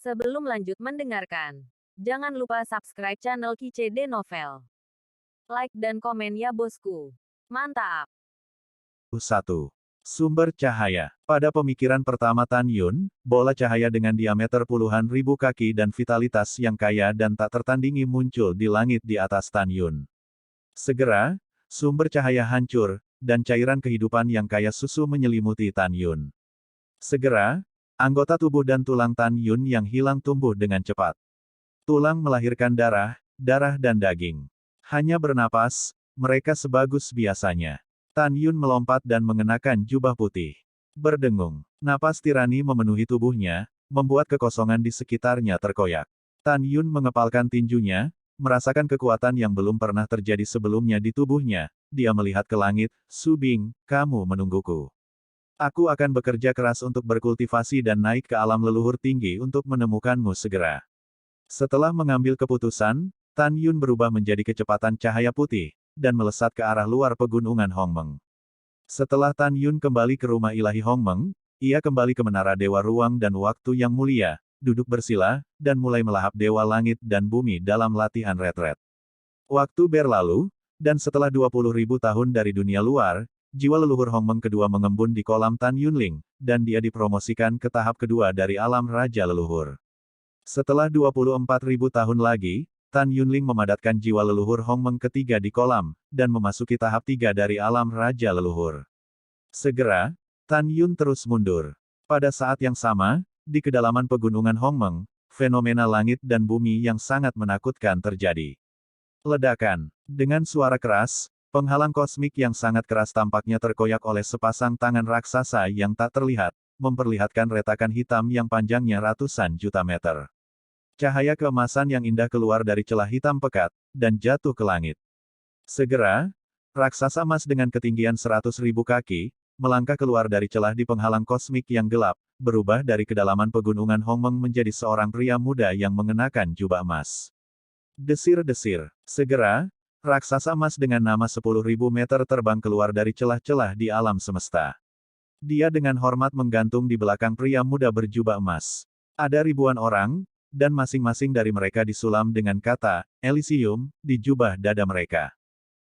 Sebelum lanjut mendengarkan, jangan lupa subscribe channel KCD Novel. Like dan komen ya bosku. Mantap. 1. Sumber cahaya. Pada pemikiran pertama Tan Yun, bola cahaya dengan diameter puluhan ribu kaki dan vitalitas yang kaya dan tak tertandingi muncul di langit di atas Tan Yun. Segera, sumber cahaya hancur, dan cairan kehidupan yang kaya susu menyelimuti Tan Yun. Segera, anggota tubuh dan tulang Tan Yun yang hilang tumbuh dengan cepat. Tulang melahirkan darah, darah dan daging. Hanya bernapas, mereka sebagus biasanya. Tan Yun melompat dan mengenakan jubah putih. Berdengung, napas tirani memenuhi tubuhnya, membuat kekosongan di sekitarnya terkoyak. Tan Yun mengepalkan tinjunya, merasakan kekuatan yang belum pernah terjadi sebelumnya di tubuhnya. Dia melihat ke langit, "Su Bing, kamu menungguku. Aku akan bekerja keras untuk berkultivasi dan naik ke alam leluhur tinggi untuk menemukanmu segera." Setelah mengambil keputusan, Tan Yun berubah menjadi kecepatan cahaya putih, dan melesat ke arah luar pegunungan Hongmeng. Setelah Tan Yun kembali ke rumah ilahi Hongmeng, ia kembali ke menara Dewa Ruang dan Waktu yang mulia, duduk bersila, dan mulai melahap Dewa Langit dan Bumi dalam latihan retret. Waktu berlalu, dan setelah 20.000 tahun dari dunia luar, jiwa leluhur Hongmeng kedua mengembun di kolam Tan Yunling, dan dia dipromosikan ke tahap kedua dari alam Raja Leluhur. Setelah 24.000 tahun lagi, Tan Yunling memadatkan jiwa leluhur Hongmeng ketiga di kolam, dan memasuki tahap 3 dari alam Raja Leluhur. Segera, Tan Yun terus mundur. Pada saat yang sama, di kedalaman pegunungan Hongmeng, fenomena langit dan bumi yang sangat menakutkan terjadi. Ledakan. Dengan suara keras, penghalang kosmik yang sangat keras tampaknya terkoyak oleh sepasang tangan raksasa yang tak terlihat, memperlihatkan retakan hitam yang panjangnya ratusan juta meter. Cahaya keemasan yang indah keluar dari celah hitam pekat, dan jatuh ke langit. Segera, raksasa emas dengan ketinggian 100.000 kaki, melangkah keluar dari celah di penghalang kosmik yang gelap, berubah dari kedalaman pegunungan Hongmeng menjadi seorang pria muda yang mengenakan jubah emas. Desir-desir. Segera, raksasa emas dengan nama 10.000 meter terbang keluar dari celah-celah di alam semesta. Dia dengan hormat menggantung di belakang pria muda berjubah emas. Ada ribuan orang, dan masing-masing dari mereka disulam dengan kata Elysium di jubah dada mereka.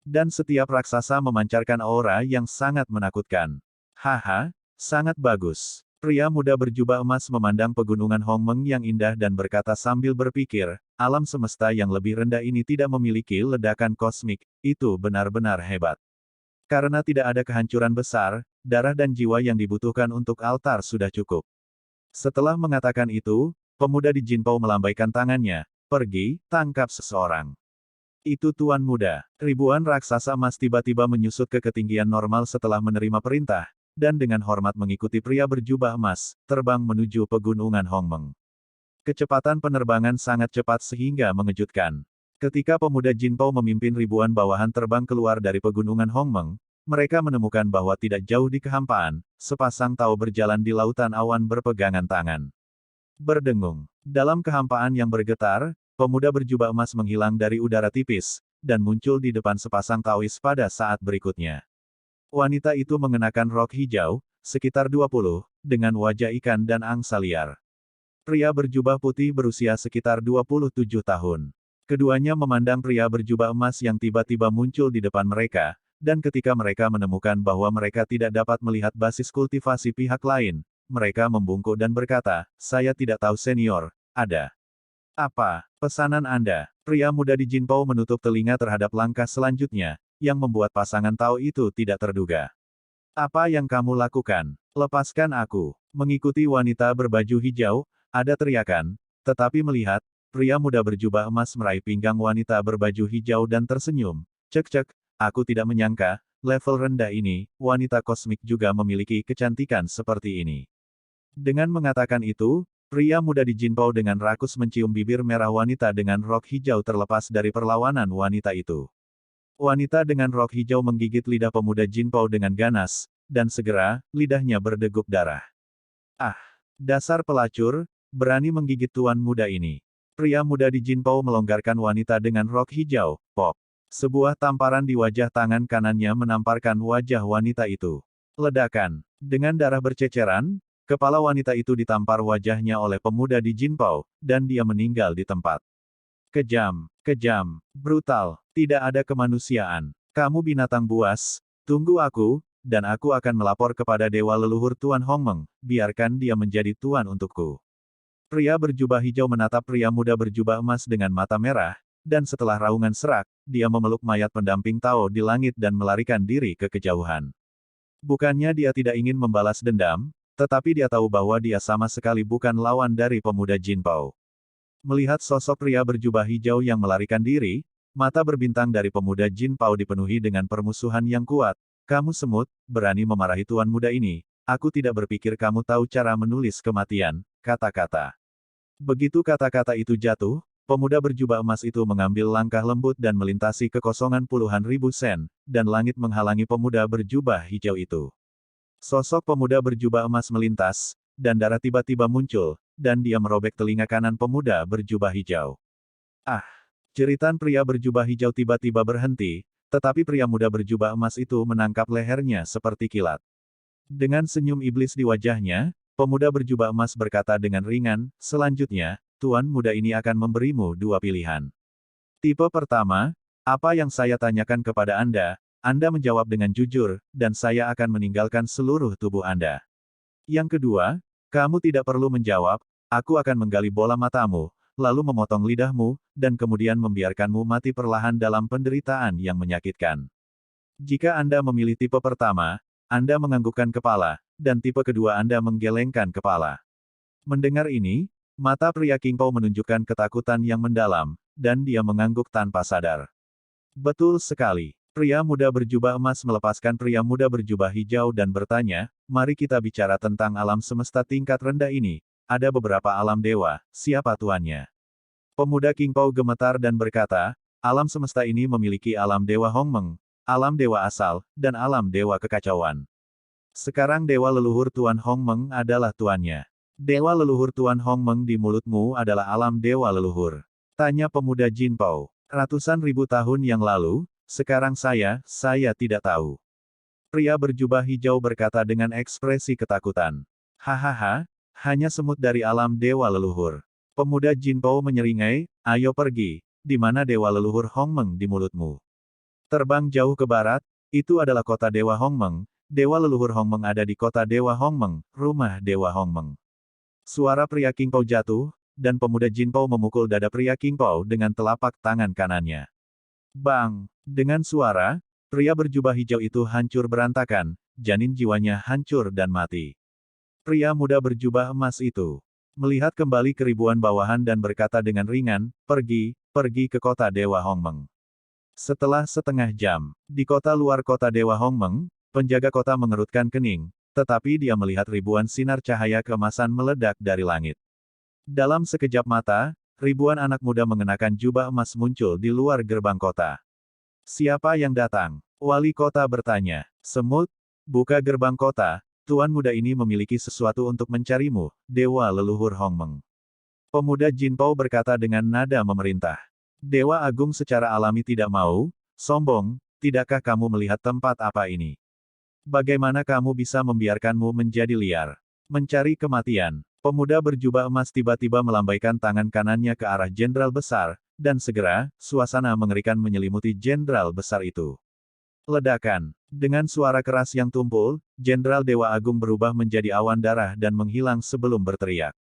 Dan setiap raksasa memancarkan aura yang sangat menakutkan. Haha, sangat bagus. Pria muda berjubah emas memandang pegunungan Hongmeng yang indah dan berkata sambil berpikir, alam semesta yang lebih rendah ini tidak memiliki ledakan kosmik, itu benar-benar hebat. Karena tidak ada kehancuran besar, darah dan jiwa yang dibutuhkan untuk altar sudah cukup. Setelah mengatakan itu, pemuda di Jinpao melambaikan tangannya, "Pergi, tangkap seseorang." Itu Tuan Muda. Ribuan raksasa emas tiba-tiba menyusut ke ketinggian normal setelah menerima perintah, dan dengan hormat mengikuti pria berjubah emas, terbang menuju pegunungan Hongmeng. Kecepatan penerbangan sangat cepat sehingga mengejutkan. Ketika pemuda Jinpao memimpin ribuan bawahan terbang keluar dari pegunungan Hongmeng, mereka menemukan bahwa tidak jauh di kehampaan, sepasang tao berjalan di lautan awan berpegangan tangan. Berdengung. Dalam kehampaan yang bergetar, pemuda berjubah emas menghilang dari udara tipis, dan muncul di depan sepasang Taois pada saat berikutnya. Wanita itu mengenakan rok hijau, sekitar 20, dengan wajah ikan dan angsa liar. Pria berjubah putih berusia sekitar 27 tahun. Keduanya memandang pria berjubah emas yang tiba-tiba muncul di depan mereka, dan ketika mereka menemukan bahwa mereka tidak dapat melihat basis kultivasi pihak lain, mereka membungkuk dan berkata, "Saya tidak tahu senior, ada apa pesanan Anda?" Pria muda di Jinpao menutup telinga terhadap langkah selanjutnya, yang membuat pasangan Tao itu tidak terduga. "Apa yang kamu lakukan? Lepaskan aku." Mengikuti wanita berbaju hijau, ada teriakan, tetapi melihat, pria muda berjubah emas meraih pinggang wanita berbaju hijau dan tersenyum. "Cek-cek, aku tidak menyangka, level rendah ini, wanita kosmik juga memiliki kecantikan seperti ini." Dengan mengatakan itu, pria muda di Jinpao dengan rakus mencium bibir merah wanita dengan rok hijau terlepas dari perlawanan wanita itu. Wanita dengan rok hijau menggigit lidah pemuda Jinpao dengan ganas, dan segera, lidahnya berdeguk darah. "Ah, dasar pelacur, berani menggigit tuan muda ini." Pria muda di Jinpao melonggarkan wanita dengan rok hijau, pop. Sebuah tamparan di wajah tangan kanannya menamparkan wajah wanita itu. Ledakan. Dengan darah berceceran, kepala wanita itu ditampar wajahnya oleh pemuda di Jinpao, dan dia meninggal di tempat. Kejam, kejam, brutal, tidak ada kemanusiaan. Kamu binatang buas, tunggu aku, dan aku akan melapor kepada dewa leluhur Tuan Hongmeng, biarkan dia menjadi tuan untukku. Pria berjubah hijau menatap pria muda berjubah emas dengan mata merah, dan setelah raungan serak, dia memeluk mayat pendamping Tao di langit dan melarikan diri ke kejauhan. Bukannya dia tidak ingin membalas dendam, tetapi dia tahu bahwa dia sama sekali bukan lawan dari pemuda Jinpao. Melihat sosok pria berjubah hijau yang melarikan diri, mata berbintang dari pemuda Jinpao dipenuhi dengan permusuhan yang kuat. Kamu semut, berani memarahi tuan muda ini, aku tidak berpikir kamu tahu cara menulis kematian, kata-kata. Begitu kata-kata itu jatuh, pemuda berjubah emas itu mengambil langkah lembut dan melintasi kekosongan puluhan ribu sen, dan langit menghalangi pemuda berjubah hijau itu. Sosok pemuda berjubah emas melintas, dan darah tiba-tiba muncul, dan dia merobek telinga kanan pemuda berjubah hijau. Ah! Jeritan pria berjubah hijau tiba-tiba berhenti, tetapi pria muda berjubah emas itu menangkap lehernya seperti kilat. Dengan senyum iblis di wajahnya, pemuda berjubah emas berkata dengan ringan, selanjutnya, tuan muda ini akan memberimu dua pilihan. Tipe pertama, apa yang saya tanyakan kepada Anda menjawab dengan jujur, dan saya akan meninggalkan seluruh tubuh Anda. Yang kedua, kamu tidak perlu menjawab, aku akan menggali bola matamu, lalu memotong lidahmu, dan kemudian membiarkanmu mati perlahan dalam penderitaan yang menyakitkan. Jika Anda memilih tipe pertama, Anda menganggukkan kepala, dan tipe kedua Anda menggelengkan kepala. Mendengar ini, mata pria Qingpao menunjukkan ketakutan yang mendalam, dan dia mengangguk tanpa sadar. Betul sekali. Pria muda berjubah emas melepaskan pria muda berjubah hijau dan bertanya, mari kita bicara tentang alam semesta tingkat rendah ini. Ada beberapa alam dewa, siapa tuannya? Pemuda Qingpao gemetar dan berkata, alam semesta ini memiliki alam dewa Hongmeng, alam dewa asal, dan alam dewa kekacauan. Sekarang dewa leluhur Tuan Hongmeng adalah tuannya. Dewa leluhur Tuan Hongmeng di mulutmu adalah alam dewa leluhur. Tanya pemuda Jinpao. Ratusan ribu tahun yang lalu, sekarang saya tidak tahu. Pria berjubah hijau berkata dengan ekspresi ketakutan. Hahaha, hanya semut dari alam dewa leluhur. Pemuda Jinpao menyeringai, ayo pergi, di mana dewa leluhur Hongmeng di mulutmu. Terbang jauh ke barat, itu adalah kota dewa Hongmeng, dewa leluhur Hongmeng ada di kota dewa Hongmeng, rumah dewa Hongmeng. Suara pria Qingpao jatuh, dan pemuda Jinpao memukul dada pria Qingpao dengan telapak tangan kanannya. Bang! Dengan suara, pria berjubah hijau itu hancur berantakan, janin jiwanya hancur dan mati. Pria muda berjubah emas itu melihat kembali keribuan bawahan dan berkata dengan ringan, pergi ke kota Dewa Hongmeng. Setelah setengah jam, di kota luar kota Dewa Hongmeng, penjaga kota mengerutkan kening, tetapi dia melihat ribuan sinar cahaya keemasan meledak dari langit. Dalam sekejap mata, ribuan anak muda mengenakan jubah emas muncul di luar gerbang kota. Siapa yang datang? Wali kota bertanya. Semut, buka gerbang kota, tuan muda ini memiliki sesuatu untuk mencarimu, dewa leluhur Hongmeng. Pemuda Jinpao berkata dengan nada memerintah. Dewa Agung secara alami tidak mau, sombong, tidakkah kamu melihat tempat apa ini? Bagaimana kamu bisa membiarkanmu menjadi liar? Mencari kematian. Pemuda berjubah emas tiba-tiba melambaikan tangan kanannya ke arah jenderal besar, dan segera, suasana mengerikan menyelimuti jenderal besar itu. Ledakan. Dengan suara keras yang tumpul, Jenderal Dewa Agung berubah menjadi awan darah dan menghilang sebelum berteriak.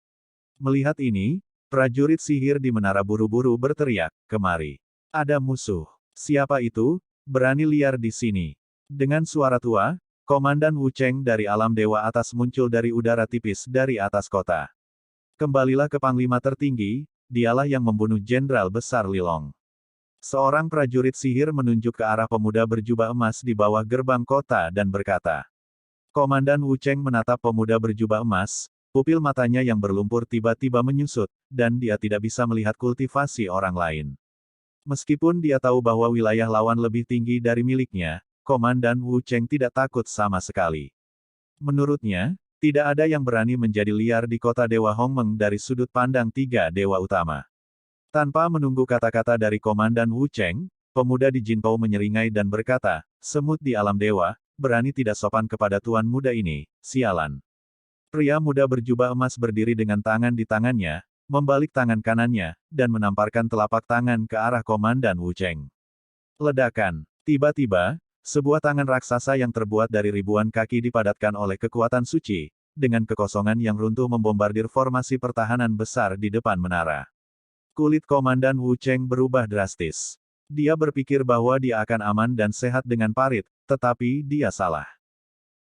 Melihat ini, prajurit sihir di menara buru-buru berteriak, kemari. Ada musuh. Siapa itu? Berani liar di sini. Dengan suara tua, Komandan Wu Cheng dari alam dewa atas muncul dari udara tipis dari atas kota. Kembalilah ke Panglima tertinggi, dialah yang membunuh Jenderal Besar Lilong. Seorang prajurit sihir menunjuk ke arah pemuda berjubah emas di bawah gerbang kota dan berkata. Komandan Wu Cheng menatap pemuda berjubah emas, pupil matanya yang berlumpur tiba-tiba menyusut, dan dia tidak bisa melihat kultivasi orang lain. Meskipun dia tahu bahwa wilayah lawan lebih tinggi dari miliknya, Komandan Wu Cheng tidak takut sama sekali. Menurutnya, tidak ada yang berani menjadi liar di kota Dewa Hongmeng dari sudut pandang tiga dewa utama. Tanpa menunggu kata-kata dari Komandan Wu Cheng, pemuda di Jinpao menyeringai dan berkata, semut di alam dewa, berani tidak sopan kepada tuan muda ini, sialan. Pria muda berjubah emas berdiri dengan tangan di tangannya, membalik tangan kanannya, dan menamparkan telapak tangan ke arah Komandan Wu Cheng. Ledakan. Tiba-tiba, sebuah tangan raksasa yang terbuat dari ribuan kaki dipadatkan oleh kekuatan suci, dengan kekosongan yang runtuh membombardir formasi pertahanan besar di depan menara. Kulit Komandan Wu Cheng berubah drastis. Dia berpikir bahwa dia akan aman dan sehat dengan parit, tetapi dia salah.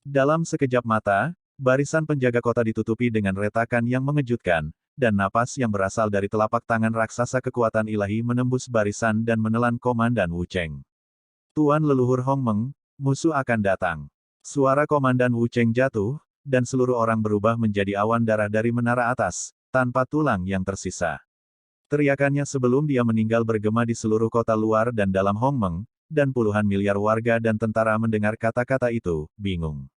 Dalam sekejap mata, barisan penjaga kota ditutupi dengan retakan yang mengejutkan, dan napas yang berasal dari telapak tangan raksasa kekuatan ilahi menembus barisan dan menelan Komandan Wu Cheng. Tuan leluhur Hong Meng, musuh akan datang. Suara Komandan Wu Cheng jatuh, dan seluruh orang berubah menjadi awan darah dari menara atas, tanpa tulang yang tersisa. Teriakannya sebelum dia meninggal bergema di seluruh kota luar dan dalam Hong Meng, dan puluhan miliar warga dan tentara mendengar kata-kata itu, bingung.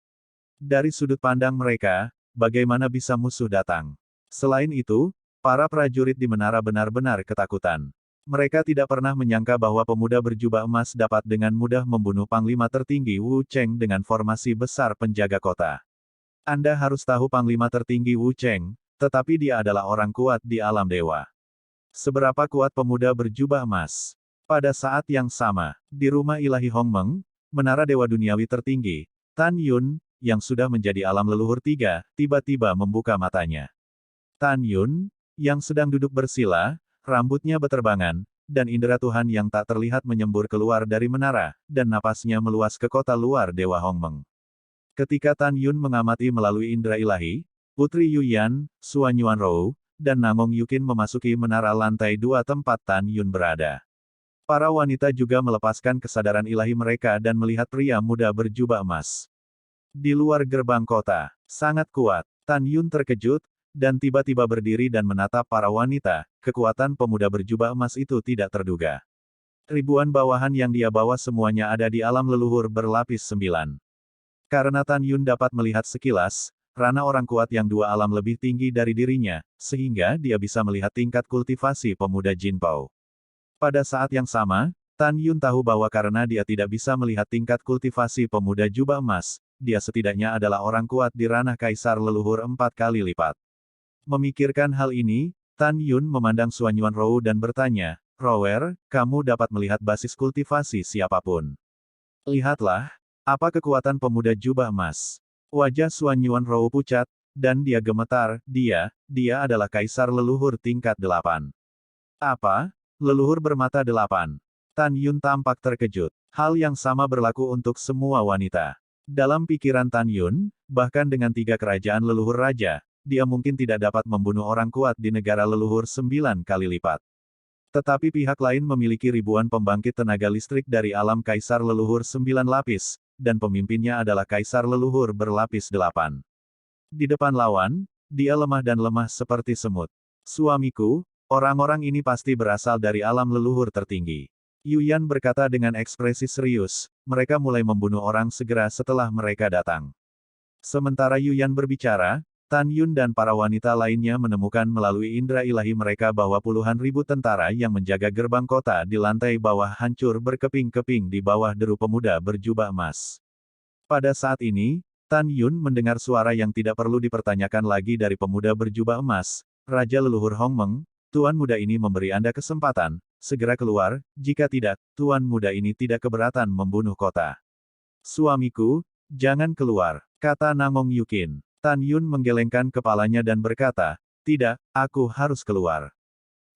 Dari sudut pandang mereka, bagaimana bisa musuh datang? Selain itu, para prajurit di menara benar-benar ketakutan. Mereka tidak pernah menyangka bahwa pemuda berjubah emas dapat dengan mudah membunuh Panglima tertinggi Wu Cheng dengan formasi besar penjaga kota. Anda harus tahu Panglima tertinggi Wu Cheng, tetapi dia adalah orang kuat di alam dewa. Seberapa kuat pemuda berjubah emas? Pada saat yang sama, di rumah ilahi Hong Meng, menara dewa duniawi tertinggi, Tan Yun, yang sudah menjadi alam leluhur 3, tiba-tiba membuka matanya. Tan Yun, yang sedang duduk bersila, rambutnya beterbangan, dan indera Tuhan yang tak terlihat menyembur keluar dari menara, dan napasnya meluas ke kota luar dewa Hong Meng. Ketika Tan Yun mengamati melalui indera ilahi, Putri Yu Yan, Suan Yuan Rou, dan Nangong Yukin memasuki menara lantai 2 tempat Tan Yun berada. Para wanita juga melepaskan kesadaran ilahi mereka dan melihat pria muda berjubah emas. Di luar gerbang kota, sangat kuat, Tan Yun terkejut, dan tiba-tiba berdiri dan menatap para wanita. Kekuatan pemuda berjubah emas itu tidak terduga. Ribuan bawahan yang dia bawa semuanya ada di alam leluhur berlapis 9. Karena Tan Yun dapat melihat sekilas, rana orang kuat yang 2 alam lebih tinggi dari dirinya, sehingga dia bisa melihat tingkat kultivasi pemuda Jinpao. Pada saat yang sama, Tan Yun tahu bahwa karena dia tidak bisa melihat tingkat kultivasi pemuda jubah emas, dia setidaknya adalah orang kuat di ranah kaisar leluhur 4 kali lipat. Memikirkan hal ini, Tan Yun memandang Suan Yuan Rou dan bertanya, "Rower, kamu dapat melihat basis kultivasi siapapun. Lihatlah, apa kekuatan pemuda jubah emas." Wajah Suan Yuan Rou pucat, dan dia gemetar, dia adalah kaisar leluhur tingkat 8. Apa? Leluhur bermata 8. Tan Yun tampak terkejut. Hal yang sama berlaku untuk semua wanita. Dalam pikiran Tan Yun, bahkan dengan 3 kerajaan leluhur raja, dia mungkin tidak dapat membunuh orang kuat di negara leluhur 9 kali lipat. Tetapi pihak lain memiliki ribuan pembangkit tenaga listrik dari alam kaisar leluhur 9 lapis, dan pemimpinnya adalah kaisar leluhur berlapis 8. Di depan lawan, dia lemah dan lemah seperti semut. Suamiku, orang-orang ini pasti berasal dari alam leluhur tertinggi. Yu Yan berkata dengan ekspresi serius, mereka mulai membunuh orang segera setelah mereka datang. Sementara Yu Yan berbicara, Tan Yun dan para wanita lainnya menemukan melalui indera ilahi mereka bahwa puluhan ribu tentara yang menjaga gerbang kota di lantai bawah hancur berkeping-keping di bawah deru pemuda berjubah emas. Pada saat ini, Tan Yun mendengar suara yang tidak perlu dipertanyakan lagi dari pemuda berjubah emas, Raja Leluhur Hong Meng, Tuan muda ini memberi Anda kesempatan, segera keluar, jika tidak, Tuan muda ini tidak keberatan membunuh kota. Suamiku, jangan keluar, kata Nangong Yukin. Tan Yun menggelengkan kepalanya dan berkata, tidak, aku harus keluar.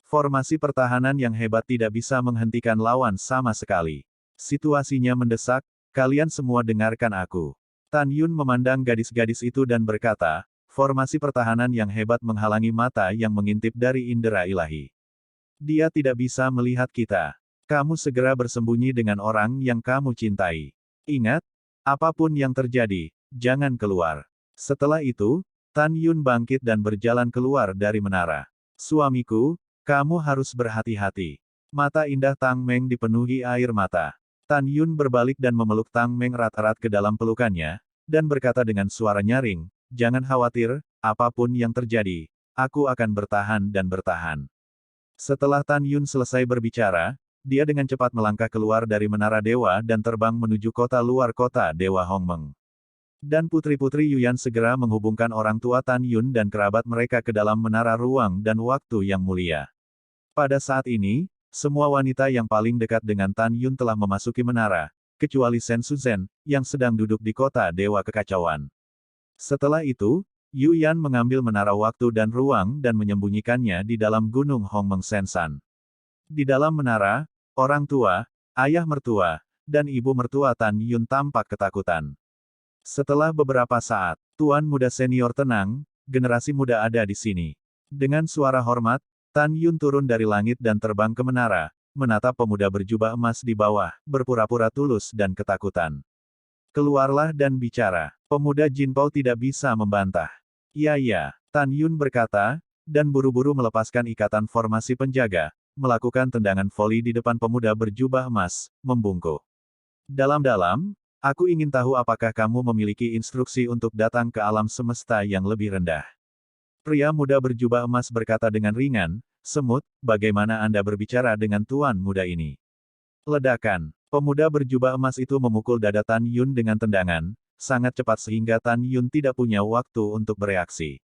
Formasi pertahanan yang hebat tidak bisa menghentikan lawan sama sekali. Situasinya mendesak, kalian semua dengarkan aku. Tan Yun memandang gadis-gadis itu dan berkata, formasi pertahanan yang hebat menghalangi mata yang mengintip dari indera ilahi. Dia tidak bisa melihat kita. Kamu segera bersembunyi dengan orang yang kamu cintai. Ingat, apapun yang terjadi, jangan keluar. Setelah itu, Tan Yun bangkit dan berjalan keluar dari menara. Suamiku, kamu harus berhati-hati. Mata indah Tang Meng dipenuhi air mata. Tan Yun berbalik dan memeluk Tang Meng erat-erat ke dalam pelukannya, dan berkata dengan suara nyaring, jangan khawatir, apapun yang terjadi, aku akan bertahan dan bertahan. Setelah Tan Yun selesai berbicara, dia dengan cepat melangkah keluar dari menara dewa dan terbang menuju kota luar kota dewa Hong Meng. Dan putri-putri Yuyan segera menghubungkan orang tua Tan Yun dan kerabat mereka ke dalam menara ruang dan waktu yang mulia. Pada saat ini, semua wanita yang paling dekat dengan Tan Yun telah memasuki menara, kecuali Sen Suzhen, yang sedang duduk di kota Dewa Kekacauan. Setelah itu, Yuyan mengambil menara waktu dan ruang dan menyembunyikannya di dalam gunung Hongmeng Sensan. Di dalam menara, orang tua, ayah mertua, dan ibu mertua Tan Yun tampak ketakutan. Setelah beberapa saat, Tuan Muda Senior tenang, generasi muda ada di sini. Dengan suara hormat, Tan Yun turun dari langit dan terbang ke menara, menatap pemuda berjubah emas di bawah, berpura-pura tulus dan ketakutan. Keluarlah dan bicara. Pemuda Jinpao tidak bisa membantah. Ya, Tan Yun berkata, dan buru-buru melepaskan ikatan formasi penjaga, melakukan tendangan voli di depan pemuda berjubah emas, membungkuk. Dalam-dalam, aku ingin tahu apakah kamu memiliki instruksi untuk datang ke alam semesta yang lebih rendah. Pria muda berjubah emas berkata dengan ringan, semut, bagaimana Anda berbicara dengan tuan muda ini? Ledakan. Pemuda berjubah emas itu memukul dada Tan Yun dengan tendangan, sangat cepat sehingga Tan Yun tidak punya waktu untuk bereaksi.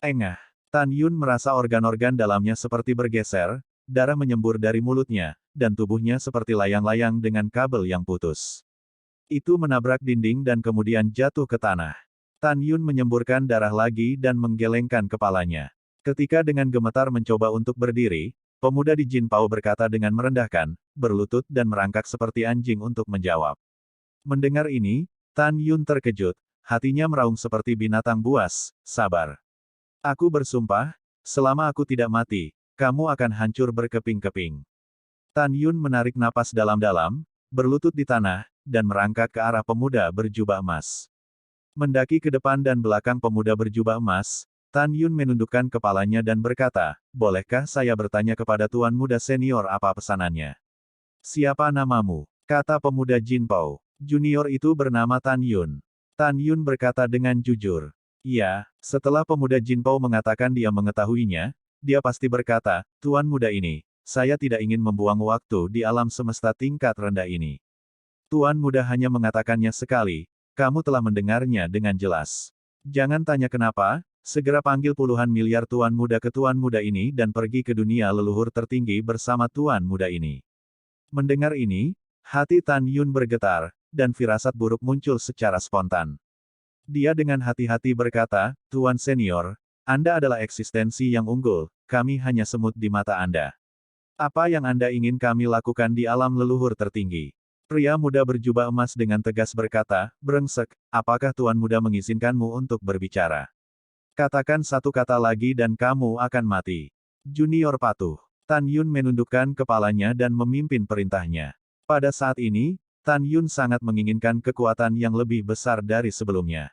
Engah. Tan Yun merasa organ-organ dalamnya seperti bergeser, darah menyembur dari mulutnya, dan tubuhnya seperti layang-layang dengan kabel yang putus. Itu menabrak dinding dan kemudian jatuh ke tanah. Tan Yun menyemburkan darah lagi dan menggelengkan kepalanya. Ketika dengan gemetar mencoba untuk berdiri, pemuda di Jinpao berkata dengan merendahkan, berlutut dan merangkak seperti anjing untuk menjawab. Mendengar ini, Tan Yun terkejut, hatinya meraung seperti binatang buas, sabar. Aku bersumpah, selama aku tidak mati, kamu akan hancur berkeping-keping. Tan Yun menarik napas dalam-dalam, berlutut di tanah, dan merangkak ke arah pemuda berjubah emas. Mendaki ke depan dan belakang pemuda berjubah emas, Tan Yun menundukkan kepalanya dan berkata, bolehkah saya bertanya kepada tuan muda senior apa pesanannya? Siapa namamu? Kata pemuda Jinpao. Junior itu bernama Tan Yun. Tan Yun berkata dengan jujur. Iya, setelah pemuda Jinpao mengatakan dia mengetahuinya, dia pasti berkata, tuan muda ini, saya tidak ingin membuang waktu di alam semesta tingkat rendah ini. Tuan muda hanya mengatakannya sekali, kamu telah mendengarnya dengan jelas. Jangan tanya kenapa, segera panggil puluhan miliar tuan muda ke tuan muda ini dan pergi ke dunia leluhur tertinggi bersama tuan muda ini. Mendengar ini, hati Tan Yun bergetar, dan firasat buruk muncul secara spontan. Dia dengan hati-hati berkata, Tuan Senior, Anda adalah eksistensi yang unggul, kami hanya semut di mata Anda. Apa yang Anda ingin kami lakukan di alam leluhur tertinggi? Pria muda berjubah emas dengan tegas berkata, brengsek, apakah Tuan muda mengizinkanmu untuk berbicara? Katakan satu kata lagi dan kamu akan mati. Junior patuh. Tan Yun menundukkan kepalanya dan memimpin perintahnya. Pada saat ini, Tan Yun sangat menginginkan kekuatan yang lebih besar dari sebelumnya.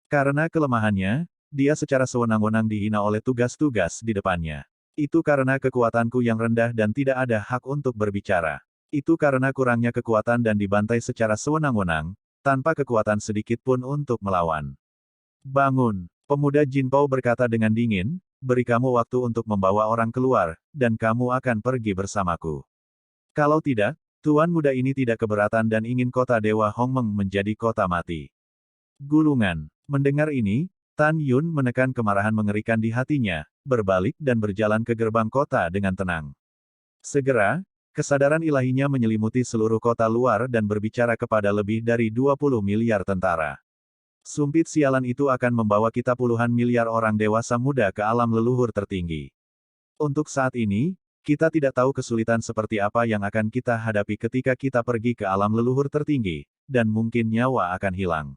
Karena kelemahannya, dia secara sewenang-wenang dihina oleh tugas-tugas di depannya. Itu karena kekuatanku yang rendah dan tidak ada hak untuk berbicara. Itu karena kurangnya kekuatan dan dibantai secara sewenang-wenang, tanpa kekuatan sedikit pun untuk melawan. Bangun, pemuda Jinpao berkata dengan dingin, beri kamu waktu untuk membawa orang keluar, dan kamu akan pergi bersamaku. Kalau tidak, tuan muda ini tidak keberatan dan ingin kota Dewa Hongmeng menjadi kota mati. Gulungan. Mendengar ini, Tan Yun menekan kemarahan mengerikan di hatinya, berbalik dan berjalan ke gerbang kota dengan tenang. Segera, kesadaran ilahinya menyelimuti seluruh kota luar dan berbicara kepada lebih dari 20 miliar tentara. Sumpit sialan itu akan membawa kita puluhan miliar orang dewasa muda ke alam leluhur tertinggi. Untuk saat ini, kita tidak tahu kesulitan seperti apa yang akan kita hadapi ketika kita pergi ke alam leluhur tertinggi, dan mungkin nyawa akan hilang.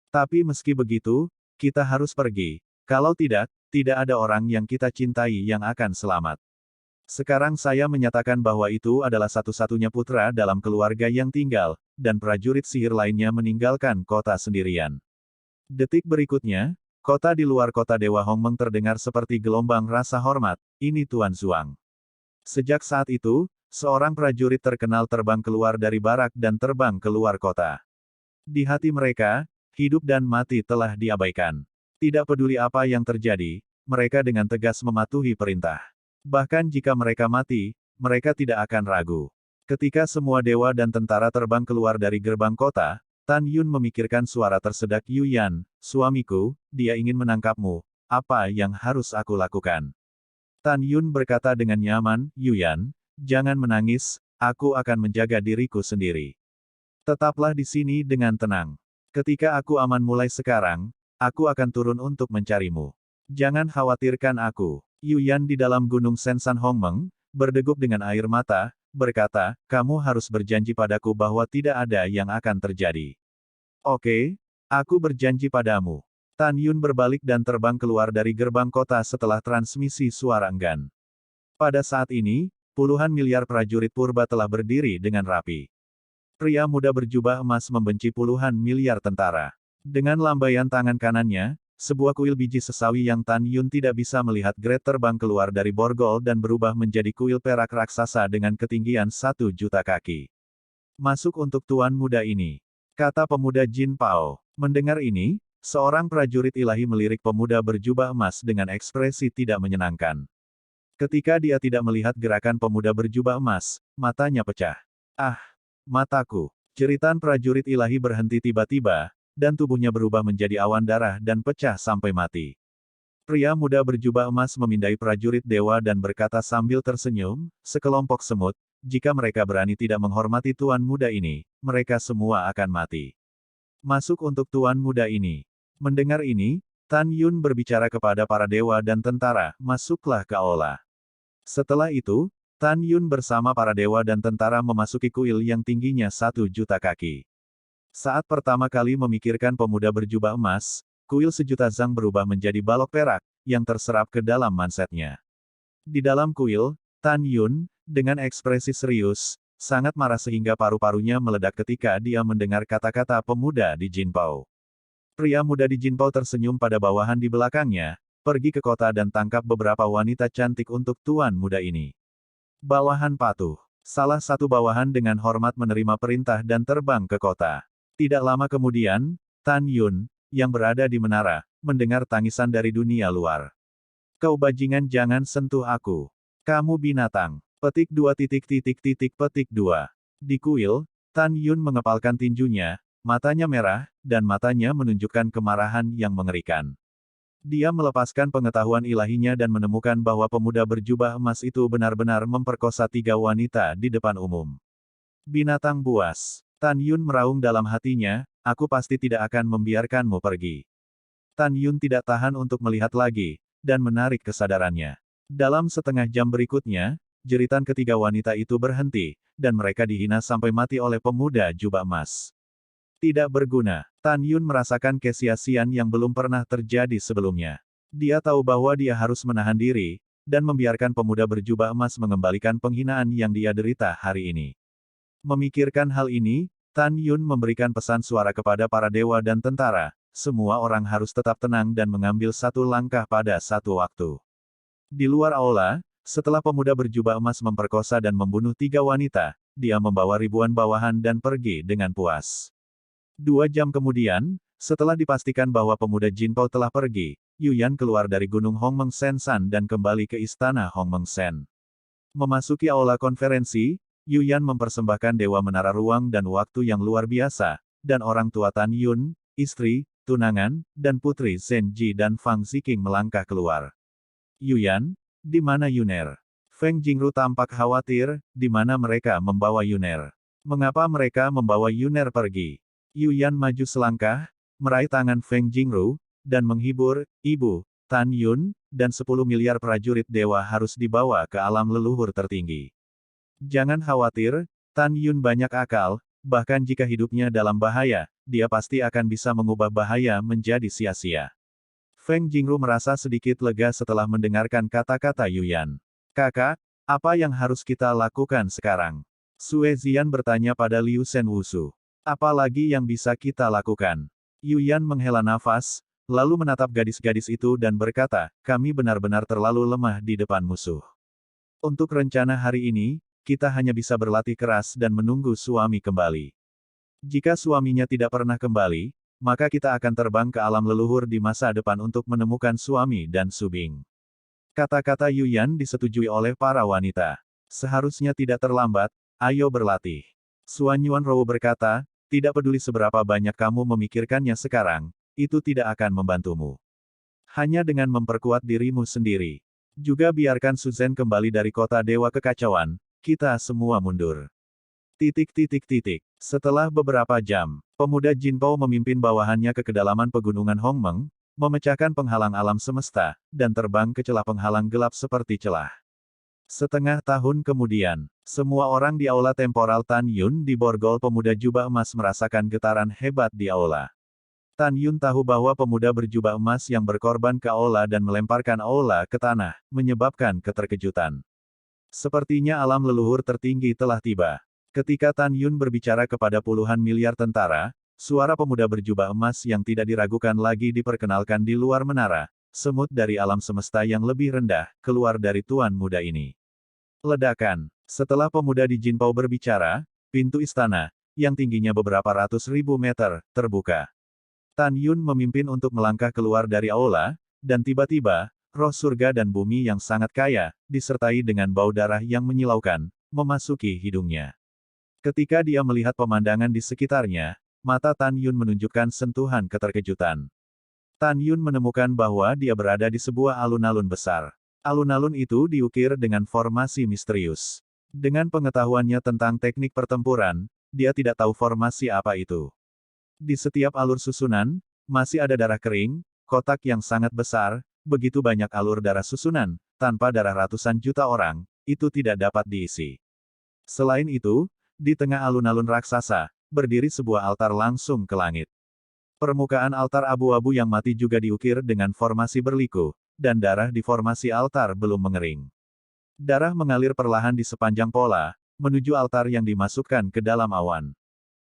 Tapi meski begitu, kita harus pergi. Kalau tidak, tidak ada orang yang kita cintai yang akan selamat. Sekarang saya menyatakan bahwa itu adalah satu-satunya putra dalam keluarga yang tinggal, dan prajurit sihir lainnya meninggalkan kota sendirian. Detik berikutnya, kota di luar kota Dewa Hongmeng terdengar seperti gelombang rasa hormat, ini Tuan Zuang. Sejak saat itu, seorang prajurit terkenal terbang keluar dari barak dan terbang keluar kota. Di hati mereka, hidup dan mati telah diabaikan. Tidak peduli apa yang terjadi, mereka dengan tegas mematuhi perintah. Bahkan jika mereka mati, mereka tidak akan ragu. Ketika semua dewa dan tentara terbang keluar dari gerbang kota, Tan Yun memikirkan suara tersedak Yuyan, suamiku, dia ingin menangkapmu, apa yang harus aku lakukan? Tan Yun berkata dengan nyaman, Yuyan, jangan menangis, aku akan menjaga diriku sendiri. Tetaplah di sini dengan tenang. Ketika aku aman mulai sekarang, aku akan turun untuk mencarimu. Jangan khawatirkan aku. Yuyan di dalam gunung Sensan Hongmeng, berdegup dengan air mata, berkata, kamu harus berjanji padaku bahwa tidak ada yang akan terjadi. Oke, aku berjanji padamu. Tan Yun berbalik dan terbang keluar dari gerbang kota setelah transmisi suara enggan. Pada saat ini, puluhan miliar prajurit purba telah berdiri dengan rapi. Pria muda berjubah emas membenci puluhan miliar tentara. Dengan lambaian tangan kanannya, sebuah kuil biji sesawi yang Tan Yun tidak bisa melihat Gret terbang keluar dari borgol dan berubah menjadi kuil perak raksasa dengan ketinggian 1 juta kaki. Masuk untuk tuan muda ini, kata pemuda Jin Pao. Mendengar ini, seorang prajurit ilahi melirik pemuda berjubah emas dengan ekspresi tidak menyenangkan. Ketika dia tidak melihat gerakan pemuda berjubah emas, matanya pecah. Ah, mataku. Jeritan prajurit ilahi berhenti tiba-tiba, dan tubuhnya berubah menjadi awan darah dan pecah sampai mati. Pria muda berjubah emas memindai prajurit dewa dan berkata sambil tersenyum, sekelompok semut, jika mereka berani tidak menghormati tuan muda ini, mereka semua akan mati. Masuk untuk tuan muda ini. Mendengar ini, Tan Yun berbicara kepada para dewa dan tentara, masuklah ke aula. Setelah itu, Tan Yun bersama para dewa dan tentara memasuki kuil yang tingginya 1 juta kaki. Saat pertama kali memikirkan pemuda berjubah emas, kuil 1.000.000 zang berubah menjadi balok perak, yang terserap ke dalam mansetnya. Di dalam kuil, Tan Yun, dengan ekspresi serius, sangat marah sehingga paru-parunya meledak ketika dia mendengar kata-kata pemuda di Jinpao. Pria muda di Jinpao tersenyum pada bawahan di belakangnya, pergi ke kota dan tangkap beberapa wanita cantik untuk tuan muda ini. Bawahan patuh. Salah satu bawahan dengan hormat menerima perintah dan terbang ke kota. Tidak lama kemudian, Tan Yun, yang berada di menara, mendengar tangisan dari dunia luar. Kau bajingan jangan sentuh aku. Kamu binatang. Petik 2 petik 2. Di kuil, Tan Yun mengepalkan tinjunya, matanya merah, dan matanya menunjukkan kemarahan yang mengerikan. Dia melepaskan pengetahuan ilahinya dan menemukan bahwa pemuda berjubah emas itu benar-benar memperkosa 3 wanita di depan umum. Binatang buas. Tan Yun meraung dalam hatinya, aku pasti tidak akan membiarkanmu pergi. Tan Yun tidak tahan untuk melihat lagi, dan menarik kesadarannya. Dalam setengah jam berikutnya, jeritan ketiga wanita itu berhenti, dan mereka dihina sampai mati oleh pemuda jubah emas. Tidak berguna. Tan Yun merasakan kesia-siaan yang belum pernah terjadi sebelumnya. Dia tahu bahwa dia harus menahan diri, dan membiarkan pemuda berjubah emas mengembalikan penghinaan yang dia derita hari ini. Memikirkan hal ini, Tan Yun memberikan pesan suara kepada para dewa dan tentara, semua orang harus tetap tenang dan mengambil satu langkah pada satu waktu. Di luar aula, setelah pemuda berjubah emas memperkosa dan membunuh 3 wanita, dia membawa ribuan bawahan dan pergi dengan puas. 2 jam kemudian, setelah dipastikan bahwa pemuda Jinpao telah pergi, Yuyan keluar dari gunung Hongmeng Sensan dan kembali ke istana Hongmeng Sen. Memasuki aula konferensi, Yuyan mempersembahkan Dewa Menara Ruang dan Waktu yang luar biasa, dan orang tua Tan Yun, istri, tunangan, dan putri Zhen Ji dan Fang Ziqing melangkah keluar. Yuyan, di mana Yuner? Feng Jingru tampak khawatir, di mana mereka membawa Yuner? Mengapa mereka membawa Yuner pergi? Yuyan maju selangkah, meraih tangan Feng Jingru, dan menghibur, Ibu, Tan Yun, dan 10 miliar prajurit dewa harus dibawa ke alam leluhur tertinggi. Jangan khawatir, Tan Yun banyak akal, bahkan jika hidupnya dalam bahaya, dia pasti akan bisa mengubah bahaya menjadi sia-sia. Feng Jingru merasa sedikit lega setelah mendengarkan kata-kata Yuyan. Kakak, apa yang harus kita lakukan sekarang? Sue Zian bertanya pada Liu Shen Wusu. Apa lagi yang bisa kita lakukan? Yuyan menghela nafas, lalu menatap gadis-gadis itu dan berkata, kami benar-benar terlalu lemah di depan musuh. Untuk rencana hari ini, kita hanya bisa berlatih keras dan menunggu suami kembali. Jika suaminya tidak pernah kembali, maka kita akan terbang ke alam leluhur di masa depan untuk menemukan suami dan Subing. Kata-kata Yuyan disetujui oleh para wanita. Seharusnya tidak terlambat, ayo berlatih. Suan Yuan Rou berkata, Tidak peduli seberapa banyak kamu memikirkannya sekarang, itu tidak akan membantumu. Hanya dengan memperkuat dirimu sendiri. Juga biarkan Suzen kembali dari kota Dewa Kekacauan, kita semua mundur. Setelah beberapa jam, pemuda Jinpao memimpin bawahannya ke kedalaman pegunungan Hongmeng, memecahkan penghalang alam semesta, dan terbang ke celah penghalang gelap seperti celah. Setengah tahun kemudian, semua orang di aula temporal Tan Yun di borgol pemuda jubah emas merasakan getaran hebat di aula. Tan Yun tahu bahwa pemuda berjubah emas yang berkorban ke aula dan melemparkan aula ke tanah, menyebabkan keterkejutan. Sepertinya alam leluhur tertinggi telah tiba. Ketika Tan Yun berbicara kepada puluhan miliar tentara, suara pemuda berjubah emas yang tidak diragukan lagi diperkenalkan di luar menara, semut dari alam semesta yang lebih rendah, keluar dari tuan muda ini. Ledakan. Setelah pemuda di Jinpao berbicara, pintu istana, yang tingginya beberapa ratus ribu meter, terbuka. Tan Yun memimpin untuk melangkah keluar dari aula, dan tiba-tiba, roh surga dan bumi yang sangat kaya, disertai dengan bau darah yang menyilaukan, memasuki hidungnya. Ketika dia melihat pemandangan di sekitarnya, mata Tan Yun menunjukkan sentuhan keterkejutan. Tan Yun menemukan bahwa dia berada di sebuah alun-alun besar. Alun-alun itu diukir dengan formasi misterius. Dengan pengetahuannya tentang teknik pertempuran, dia tidak tahu formasi apa itu. Di setiap alur susunan, masih ada darah kering, kotak yang sangat besar, begitu banyak alur darah susunan, tanpa darah ratusan juta orang, itu tidak dapat diisi. Selain itu, di tengah alun-alun raksasa, berdiri sebuah altar langsung ke langit. Permukaan altar abu-abu yang mati juga diukir dengan formasi berliku, dan darah di formasi altar belum mengering. Darah mengalir perlahan di sepanjang pola, menuju altar yang dimasukkan ke dalam awan.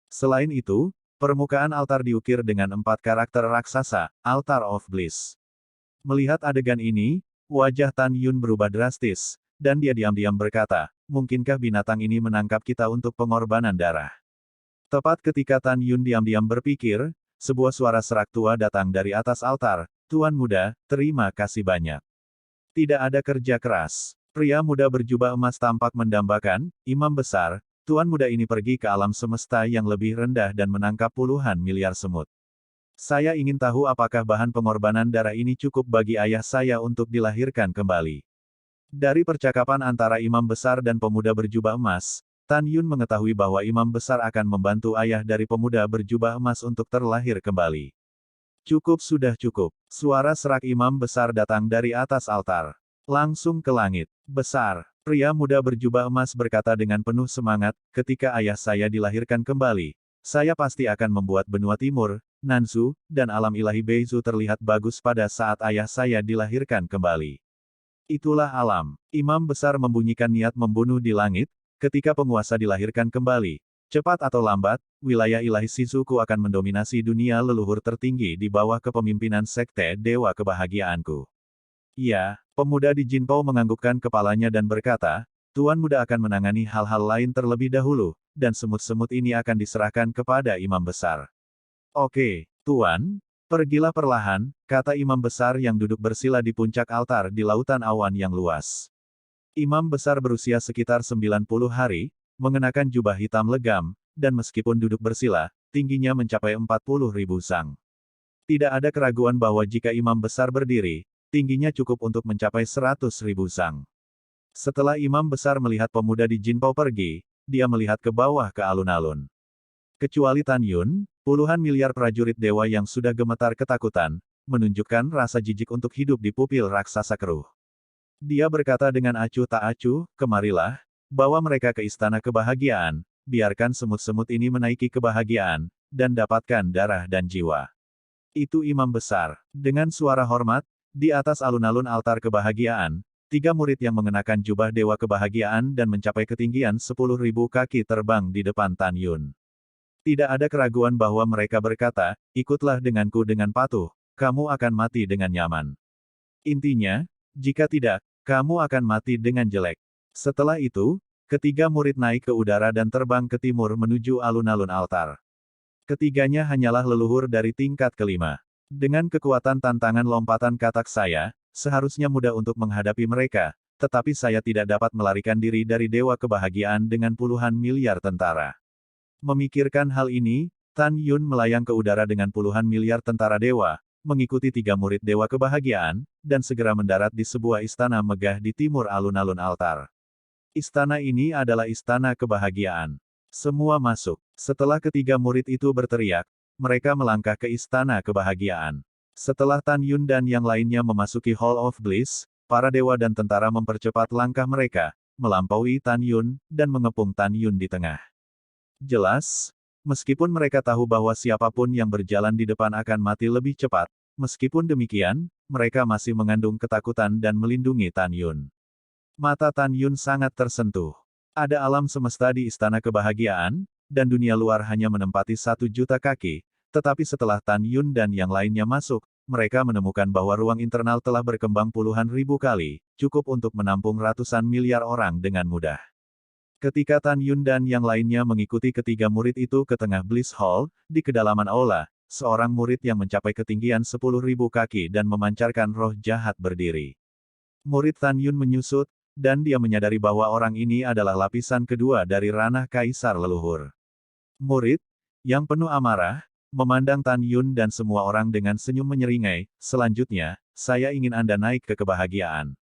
Selain itu, permukaan altar diukir dengan 4 karakter raksasa, Altar of Bliss. Melihat adegan ini, wajah Tan Yun berubah drastis, dan dia diam-diam berkata, mungkinkah binatang ini menangkap kita untuk pengorbanan darah? Tepat ketika Tan Yun diam-diam berpikir, sebuah suara serak tua datang dari atas altar, Tuan muda, terima kasih banyak. Tidak ada kerja keras. Pria muda berjubah emas tampak mendambakan, Imam besar, Tuan muda ini pergi ke alam semesta yang lebih rendah dan menangkap puluhan miliar semut. Saya ingin tahu apakah bahan pengorbanan darah ini cukup bagi ayah saya untuk dilahirkan kembali. Dari percakapan antara imam besar dan pemuda berjubah emas, Tan Yun mengetahui bahwa imam besar akan membantu ayah dari pemuda berjubah emas untuk terlahir kembali. Cukup sudah cukup. Suara serak imam besar datang dari atas altar. Langsung ke langit. Besar. Pria muda berjubah emas berkata dengan penuh semangat, ketika ayah saya dilahirkan kembali, saya pasti akan membuat benua timur, Nanzu, dan alam ilahi Beizu terlihat bagus pada saat ayah saya dilahirkan kembali. Itulah alam. Imam besar membunyikan niat membunuh di langit, ketika penguasa dilahirkan kembali. Cepat atau lambat, wilayah ilahi Shizuku akan mendominasi dunia leluhur tertinggi di bawah kepemimpinan Sekte Dewa Kebahagiaanku. Iya, pemuda di Jinpao menganggukkan kepalanya dan berkata, Tuan muda akan menangani hal-hal lain terlebih dahulu, dan semut-semut ini akan diserahkan kepada imam besar. Oke, Tuan. Pergilah perlahan, kata imam besar yang duduk bersila di puncak altar di lautan awan yang luas. Imam besar berusia sekitar 90 hari, mengenakan jubah hitam legam, dan meskipun duduk bersila, tingginya mencapai 40.000 sang. Tidak ada keraguan bahwa jika imam besar berdiri, tingginya cukup untuk mencapai 100.000 sang. Setelah imam besar melihat pemuda di Jinpao pergi, dia melihat ke bawah ke alun-alun. Kecuali Tan Yun, puluhan miliar prajurit dewa yang sudah gemetar ketakutan, menunjukkan rasa jijik untuk hidup di pupil raksasa keruh. Dia berkata dengan acuh tak acuh, kemarilah, bawa mereka ke istana kebahagiaan, biarkan semut-semut ini menaiki kebahagiaan, dan dapatkan darah dan jiwa. Itu imam besar. Dengan suara hormat, di atas alun-alun altar kebahagiaan, 3 murid yang mengenakan jubah dewa kebahagiaan dan mencapai ketinggian 10.000 kaki terbang di depan Tan Yun. Tidak ada keraguan bahwa mereka berkata, ikutlah denganku dengan patuh, kamu akan mati dengan nyaman. Intinya, jika tidak, kamu akan mati dengan jelek. Setelah itu, ketiga murid naik ke udara dan terbang ke timur menuju alun-alun altar. Ketiganya hanyalah leluhur dari tingkat kelima. Dengan kekuatan tantangan lompatan katak saya, seharusnya mudah untuk menghadapi mereka, tetapi saya tidak dapat melarikan diri dari dewa kebahagiaan dengan puluhan miliar tentara. Memikirkan hal ini, Tan Yun melayang ke udara dengan puluhan miliar tentara dewa, mengikuti 3 murid dewa kebahagiaan, dan segera mendarat di sebuah istana megah di timur alun-alun altar. Istana ini adalah istana kebahagiaan. Semua masuk. Setelah ketiga murid itu berteriak, mereka melangkah ke istana kebahagiaan. Setelah Tan Yun dan yang lainnya memasuki Hall of Bliss, para dewa dan tentara mempercepat langkah mereka, melampaui Tan Yun, dan mengepung Tan Yun di tengah. Jelas, meskipun mereka tahu bahwa siapapun yang berjalan di depan akan mati lebih cepat, meskipun demikian, mereka masih mengandung ketakutan dan melindungi Tan Yun. Mata Tan Yun sangat tersentuh. Ada alam semesta di istana kebahagiaan, dan dunia luar hanya menempati 1 juta kaki, tetapi setelah Tan Yun dan yang lainnya masuk, mereka menemukan bahwa ruang internal telah berkembang puluhan ribu kali, cukup untuk menampung ratusan miliar orang dengan mudah. Ketika Tan Yun dan yang lainnya mengikuti ketiga murid itu ke tengah Bliss Hall, di kedalaman aula, seorang murid yang mencapai ketinggian 10.000 kaki dan memancarkan roh jahat berdiri. Murid Tan Yun menyusut, dan dia menyadari bahwa orang ini adalah lapisan kedua dari ranah kaisar leluhur. Murid, yang penuh amarah, memandang Tan Yun dan semua orang dengan senyum menyeringai, selanjutnya, saya ingin Anda naik ke kebahagiaan.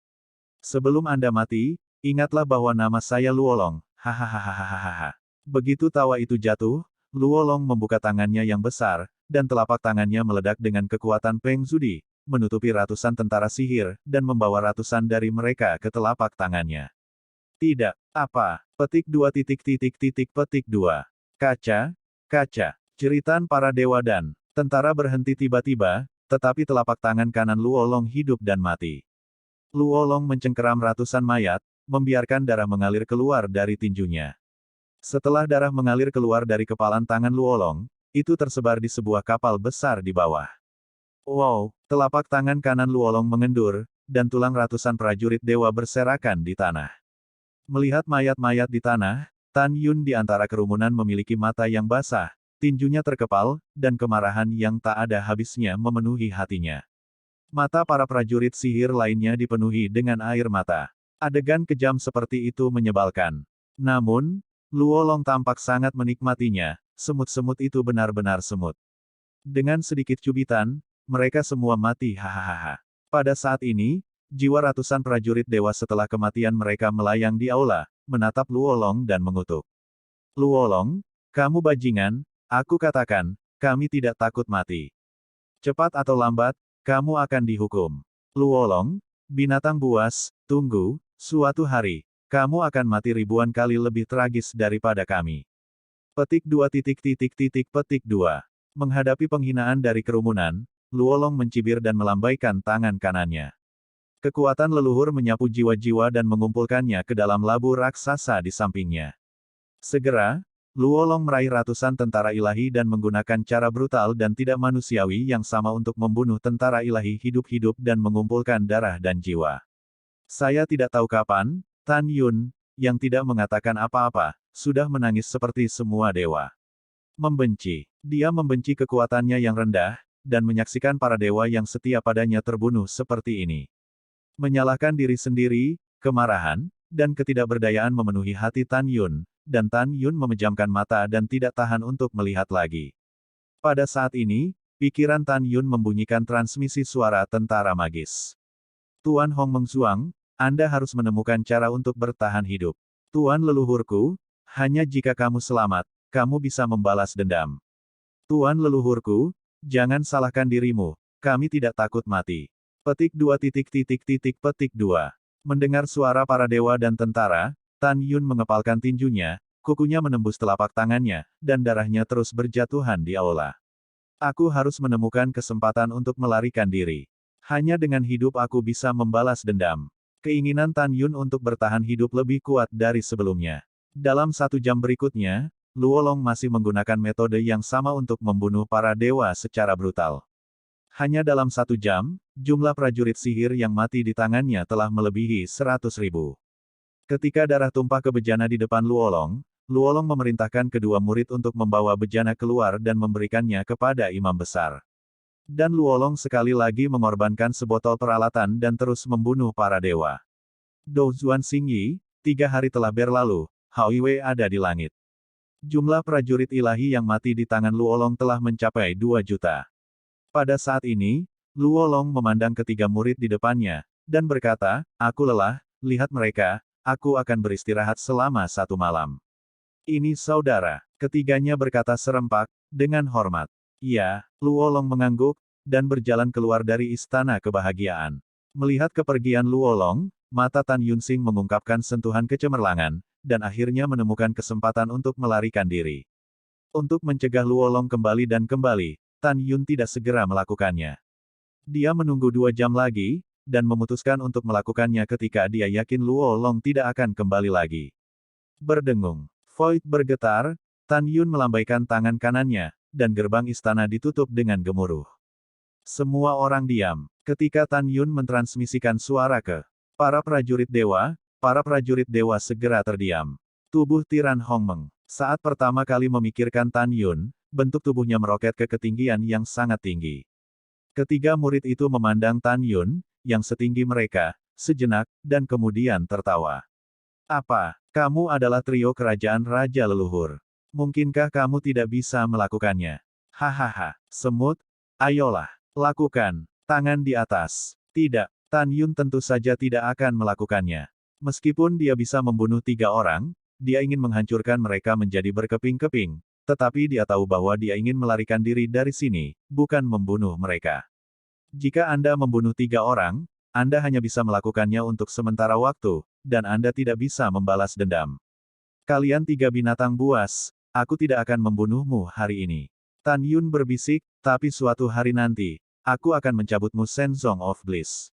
Sebelum Anda mati, ingatlah bahwa nama saya Luolong, hahaha. Begitu tawa itu jatuh, Luolong membuka tangannya yang besar, dan telapak tangannya meledak dengan kekuatan Peng Zudi, menutupi ratusan tentara sihir, dan membawa ratusan dari mereka ke telapak tangannya. Tidak, apa, petik 2. Kaca, kaca, jeritan para dewa dan tentara berhenti tiba-tiba, tetapi telapak tangan kanan Luolong hidup dan mati. Luolong mencengkeram ratusan mayat, membiarkan darah mengalir keluar dari tinjunya. Setelah darah mengalir keluar dari kepalan tangan Luolong, itu tersebar di sebuah kapal besar di bawah. Wow, telapak tangan kanan Luolong mengendur, dan tulang ratusan prajurit dewa berserakan di tanah. Melihat mayat-mayat di tanah, Tan Yun di antara kerumunan memiliki mata yang basah, tinjunya terkepal, dan kemarahan yang tak ada habisnya memenuhi hatinya. Mata para prajurit sihir lainnya dipenuhi dengan air mata. Adegan kejam seperti itu menyebalkan. Namun, Luolong tampak sangat menikmatinya, semut-semut itu benar-benar semut. Dengan sedikit cubitan, mereka semua mati hahaha. Pada saat ini, jiwa ratusan prajurit dewa setelah kematian mereka melayang di aula, menatap Luolong dan mengutuk. Luolong, kamu bajingan, aku katakan, kami tidak takut mati. Cepat atau lambat, kamu akan dihukum. Luolong, binatang buas, tunggu, suatu hari, kamu akan mati ribuan kali lebih tragis daripada kami. Petik 2. Menghadapi penghinaan dari kerumunan, Luolong mencibir dan melambaikan tangan kanannya. Kekuatan leluhur menyapu jiwa-jiwa dan mengumpulkannya ke dalam labu raksasa di sampingnya. Segera, Luolong meraih ratusan tentara ilahi dan menggunakan cara brutal dan tidak manusiawi yang sama untuk membunuh tentara ilahi hidup-hidup dan mengumpulkan darah dan jiwa. Saya tidak tahu kapan, Tan Yun, yang tidak mengatakan apa-apa, sudah menangis seperti semua dewa. Membenci. Dia membenci kekuatannya yang rendah, dan menyaksikan para dewa yang setia padanya terbunuh seperti ini. Menyalahkan diri sendiri, kemarahan, dan ketidakberdayaan memenuhi hati Tan Yun, dan Tan Yun memejamkan mata dan tidak tahan untuk melihat lagi. Pada saat ini, pikiran Tan Yun membunyikan transmisi suara tentara magis. Tuan Hong Mengzuang, Anda harus menemukan cara untuk bertahan hidup. Tuan leluhurku, hanya jika kamu selamat, kamu bisa membalas dendam. Tuan leluhurku, jangan salahkan dirimu, kami tidak takut mati. Petik 2. Mendengar suara para dewa dan tentara, Tan Yun mengepalkan tinjunya, kukunya menembus telapak tangannya, dan darahnya terus berjatuhan di aula. Aku harus menemukan kesempatan untuk melarikan diri. Hanya dengan hidup aku bisa membalas dendam. Keinginan Tan Yun untuk bertahan hidup lebih kuat dari sebelumnya. Dalam 1 jam berikutnya, Luolong masih menggunakan metode yang sama untuk membunuh para dewa secara brutal. Hanya dalam 1 jam, jumlah prajurit sihir yang mati di tangannya telah melebihi 100.000. Ketika darah tumpah ke bejana di depan Luolong, Luolong memerintahkan kedua murid untuk membawa bejana keluar dan memberikannya kepada imam besar. Dan Luolong sekali lagi mengorbankan sebotol peralatan dan terus membunuh para dewa. Dou Zuan Xingyi, 3 hari telah berlalu, Hao Yue ada di langit. Jumlah prajurit ilahi yang mati di tangan Luolong telah mencapai 2 juta. Pada saat ini, Luolong memandang ketiga murid di depannya, dan berkata, "Aku lelah, lihat mereka, aku akan beristirahat selama 1 malam." "Ini saudara," ketiganya berkata serempak, dengan hormat. "Iya," Luolong mengangguk, dan berjalan keluar dari istana kebahagiaan. Melihat kepergian Luolong, mata Tan Yunsing mengungkapkan sentuhan kecemerlangan, dan akhirnya menemukan kesempatan untuk melarikan diri. Untuk mencegah Luolong kembali dan kembali, Tan Yun tidak segera melakukannya. Dia menunggu 2 jam lagi, dan memutuskan untuk melakukannya ketika dia yakin Luolong tidak akan kembali lagi. Berdengung. Void bergetar, Tan Yun melambaikan tangan kanannya, dan gerbang istana ditutup dengan gemuruh. Semua orang diam. Ketika Tan Yun mentransmisikan suara ke para prajurit dewa segera terdiam. Tubuh Tiran Hongmeng. Saat pertama kali memikirkan Tan Yun, bentuk tubuhnya meroket ke ketinggian yang sangat tinggi. Ketiga murid itu memandang Tan Yun, yang setinggi mereka, sejenak, dan kemudian tertawa. "Apa, kamu adalah trio kerajaan Raja Leluhur? Mungkinkah kamu tidak bisa melakukannya?" "Hahaha, semut, ayolah, lakukan, tangan di atas." Tidak, Tan Yun tentu saja tidak akan melakukannya. Meskipun dia bisa membunuh 3 orang, dia ingin menghancurkan mereka menjadi berkeping-keping, tetapi dia tahu bahwa dia ingin melarikan diri dari sini, bukan membunuh mereka. Jika Anda membunuh 3 orang, Anda hanya bisa melakukannya untuk sementara waktu, dan Anda tidak bisa membalas dendam. "Kalian 3 binatang buas, aku tidak akan membunuhmu hari ini." Tan Yun berbisik, "Tapi suatu hari nanti, aku akan mencabutmu Senzong of Bliss."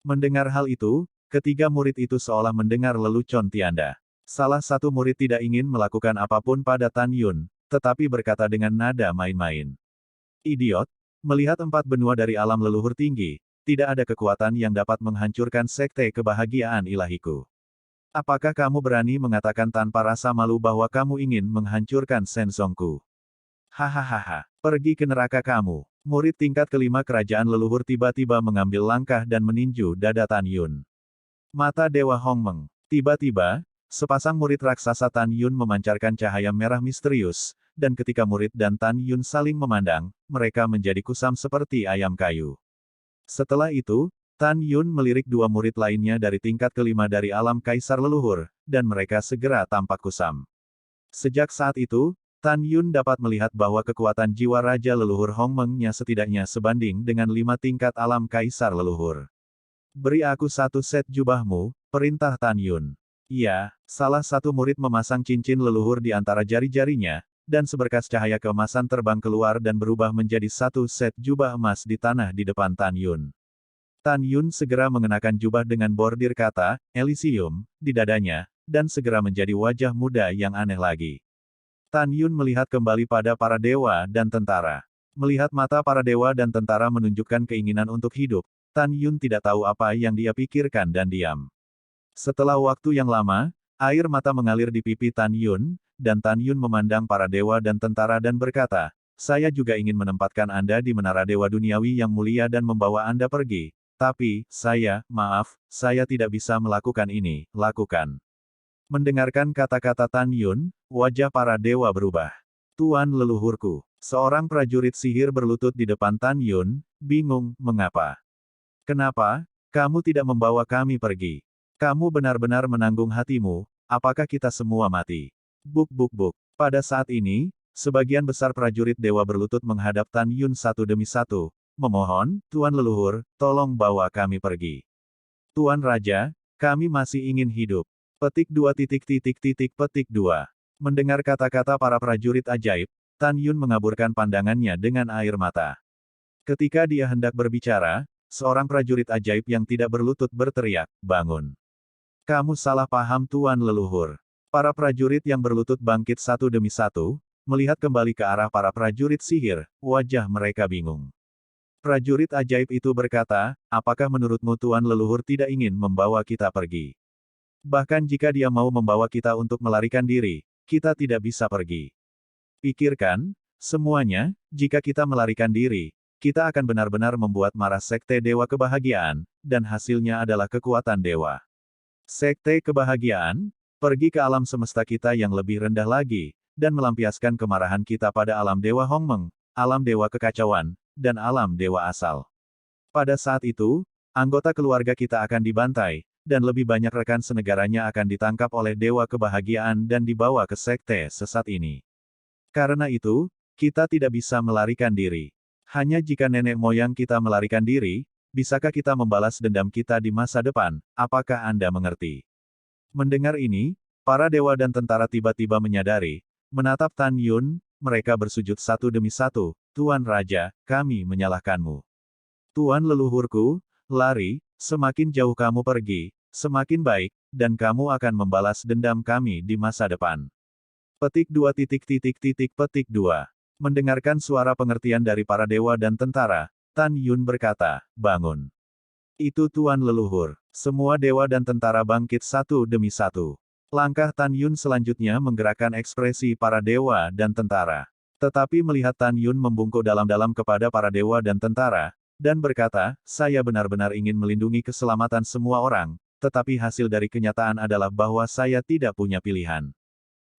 Mendengar hal itu, ketiga murid itu seolah mendengar lelucon tianda. Salah satu murid tidak ingin melakukan apapun pada Tan Yun, tetapi berkata dengan nada main-main. "Idiot, melihat 4 benua dari alam leluhur tinggi, tidak ada kekuatan yang dapat menghancurkan sekte kebahagiaan ilahiku. Apakah kamu berani mengatakan tanpa rasa malu bahwa kamu ingin menghancurkan Senzongku? Hahaha, pergi ke neraka kamu." Murid tingkat kelima kerajaan leluhur tiba-tiba mengambil langkah dan meninju dada Tan Yun. Mata Dewa Hongmeng. Tiba-tiba, sepasang murid raksasa Tan Yun memancarkan cahaya merah misterius, dan ketika murid dan Tan Yun saling memandang, mereka menjadi kusam seperti ayam kayu. Setelah itu, Tan Yun melirik 2 murid lainnya dari tingkat kelima dari alam kaisar leluhur, dan mereka segera tampak kusam. Sejak saat itu, Tan Yun dapat melihat bahwa kekuatan jiwa Raja Leluhur Hongmeng-nya setidaknya sebanding dengan 5 tingkat alam kaisar leluhur. "Beri aku 1 set jubahmu," perintah Tan Yun. Iya, salah satu murid memasang cincin leluhur di antara jari-jarinya, dan seberkas cahaya keemasan terbang keluar dan berubah menjadi 1 set jubah emas di tanah di depan Tan Yun. Tan Yun segera mengenakan jubah dengan bordir kata, Elysium, di dadanya, dan segera menjadi wajah muda yang aneh lagi. Tan Yun melihat kembali pada para dewa dan tentara. Melihat mata para dewa dan tentara menunjukkan keinginan untuk hidup, Tan Yun tidak tahu apa yang dia pikirkan dan diam. Setelah waktu yang lama, air mata mengalir di pipi Tan Yun, dan Tan Yun memandang para dewa dan tentara dan berkata, "Saya juga ingin menempatkan Anda di menara dewa duniawi yang mulia dan membawa Anda pergi. Tapi, maaf, saya tidak bisa melakukan ini, lakukan." Mendengarkan kata-kata Tan Yun, wajah para dewa berubah. "Tuan leluhurku." Seorang prajurit sihir berlutut di depan Tan Yun, bingung, mengapa? "Kenapa, kamu tidak membawa kami pergi? Kamu benar-benar menanggung hatimu, apakah kita semua mati?" Buk buk buk. Pada saat ini, sebagian besar prajurit dewa berlutut menghadap Tan Yun satu demi satu, memohon, "Tuan leluhur, tolong bawa kami pergi. Tuan Raja, kami masih ingin hidup." Petik 2 petik 2. Mendengar kata-kata para prajurit ajaib, Tan Yun mengaburkan pandangannya dengan air mata. Ketika dia hendak berbicara, seorang prajurit ajaib yang tidak berlutut berteriak, "Bangun. Kamu salah paham Tuan leluhur." Para prajurit yang berlutut bangkit satu demi satu, melihat kembali ke arah para prajurit sihir, wajah mereka bingung. Prajurit ajaib itu berkata, "Apakah menurutmu Tuan leluhur tidak ingin membawa kita pergi? Bahkan jika dia mau membawa kita untuk melarikan diri, kita tidak bisa pergi. Pikirkan, semuanya, jika kita melarikan diri, kita akan benar-benar membuat marah Sekte Dewa Kebahagiaan, dan hasilnya adalah kekuatan dewa. Sekte Kebahagiaan, pergi ke alam semesta kita yang lebih rendah lagi, dan melampiaskan kemarahan kita pada alam Dewa Hongmeng, alam Dewa Kekacauan, dan alam Dewa Asal. Pada saat itu, anggota keluarga kita akan dibantai, dan lebih banyak rekan senegaranya akan ditangkap oleh Dewa Kebahagiaan dan dibawa ke sekte sesat ini. Karena itu, kita tidak bisa melarikan diri. Hanya jika nenek moyang kita melarikan diri, bisakah kita membalas dendam kita di masa depan, apakah Anda mengerti? Mendengar ini, para dewa dan tentara tiba-tiba menyadari, menatap Tan Yun, mereka bersujud satu demi satu, Tuan Raja, kami menyalahkanmu. Tuan leluhurku, lari, semakin jauh kamu pergi, semakin baik, dan kamu akan membalas dendam kami di masa depan. Petik 2 petik 2. Mendengarkan suara pengertian dari para dewa dan tentara, Tan Yun berkata, bangun. Itu Tuan leluhur. Semua dewa dan tentara bangkit satu demi satu. Langkah Tan Yun selanjutnya menggerakkan ekspresi para dewa dan tentara. Tetapi melihat Tan Yun membungkuk dalam-dalam kepada para dewa dan tentara, dan berkata, saya benar-benar ingin melindungi keselamatan semua orang, tetapi hasil dari kenyataan adalah bahwa saya tidak punya pilihan.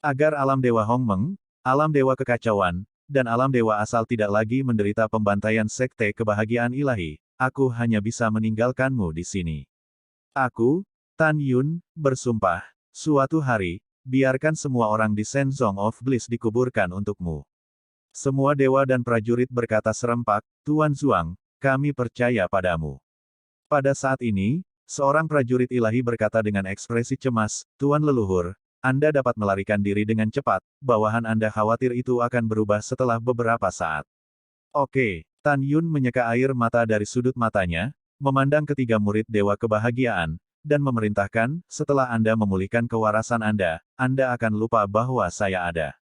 Agar alam Dewa Hongmeng, alam Dewa Kekacauan, dan alam Dewa Asal tidak lagi menderita pembantaian sekte kebahagiaan ilahi, aku hanya bisa meninggalkanmu di sini. Aku, Tan Yun, bersumpah, suatu hari, biarkan semua orang di Shenzong of Bliss dikuburkan untukmu. Semua dewa dan prajurit berkata serempak, Tuan Zuang, kami percaya padamu. Pada saat ini, seorang prajurit ilahi berkata dengan ekspresi cemas, Tuan leluhur, Anda dapat melarikan diri dengan cepat, bawahan Anda khawatir itu akan berubah setelah beberapa saat. Oke, Tan Yun menyeka air mata dari sudut matanya, memandang ketiga murid Dewa Kebahagiaan, dan memerintahkan, setelah Anda memulihkan kewarasan Anda akan lupa bahwa saya ada.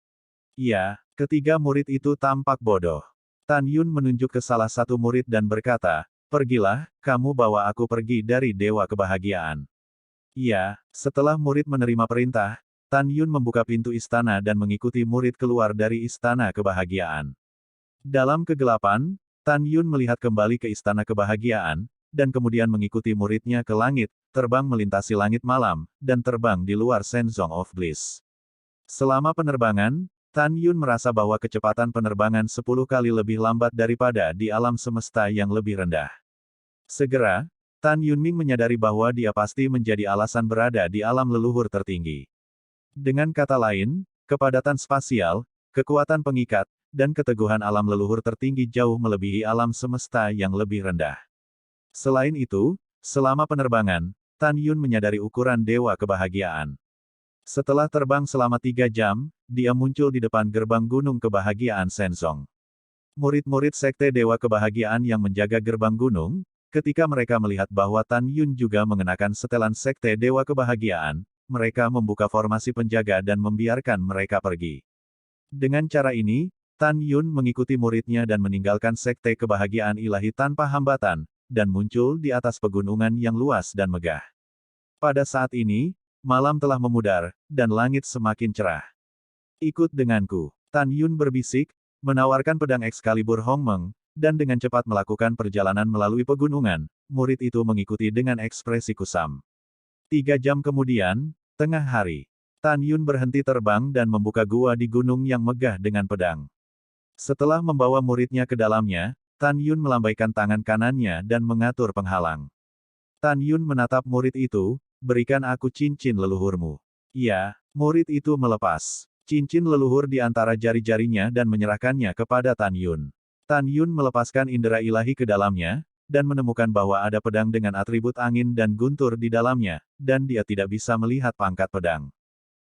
Iya, ketiga murid itu tampak bodoh. Tan Yun menunjuk ke salah satu murid dan berkata, pergilah, kamu bawa aku pergi dari Dewa Kebahagiaan. Iya, setelah murid menerima perintah, Tan Yun membuka pintu istana dan mengikuti murid keluar dari Istana Kebahagiaan. Dalam kegelapan, Tan Yun melihat kembali ke Istana Kebahagiaan, dan kemudian mengikuti muridnya ke langit, terbang melintasi langit malam, dan terbang di luar Shenzong of Bliss. Selama penerbangan, Tan Yun merasa bahwa kecepatan penerbangan 10 kali lebih lambat daripada di alam semesta yang lebih rendah. Segera, Tan Yunming menyadari bahwa dia pasti menjadi alasan berada di alam leluhur tertinggi. Dengan kata lain, kepadatan spasial, kekuatan pengikat, dan keteguhan alam leluhur tertinggi jauh melebihi alam semesta yang lebih rendah. Selain itu, selama penerbangan, Tan Yun menyadari ukuran Dewa Kebahagiaan. Setelah terbang selama 3 jam, dia muncul di depan gerbang Gunung Kebahagiaan Shenzong. Murid-murid Sekte Dewa Kebahagiaan yang menjaga gerbang gunung, ketika mereka melihat bahwa Tan Yun juga mengenakan setelan Sekte Dewa Kebahagiaan, mereka membuka formasi penjaga dan membiarkan mereka pergi. Dengan cara ini, Tan Yun mengikuti muridnya dan meninggalkan Sekte Kebahagiaan Ilahi tanpa hambatan, dan muncul di atas pegunungan yang luas dan megah. Pada saat ini, malam telah memudar, dan langit semakin cerah. Ikut denganku. Tan Yun berbisik, menawarkan pedang Excalibur Hongmeng, dan dengan cepat melakukan perjalanan melalui pegunungan, murid itu mengikuti dengan ekspresi kusam. 3 jam kemudian, tengah hari, Tan Yun berhenti terbang dan membuka gua di gunung yang megah dengan pedang. Setelah membawa muridnya ke dalamnya, Tan Yun melambaikan tangan kanannya dan mengatur penghalang. Tan Yun menatap murid itu, berikan aku cincin leluhurmu. Ya, murid itu melepas cincin leluhur di antara jari-jarinya dan menyerahkannya kepada Tan Yun. Tan Yun melepaskan indera ilahi ke dalamnya, dan menemukan bahwa ada pedang dengan atribut angin dan guntur di dalamnya, dan dia tidak bisa melihat pangkat pedang.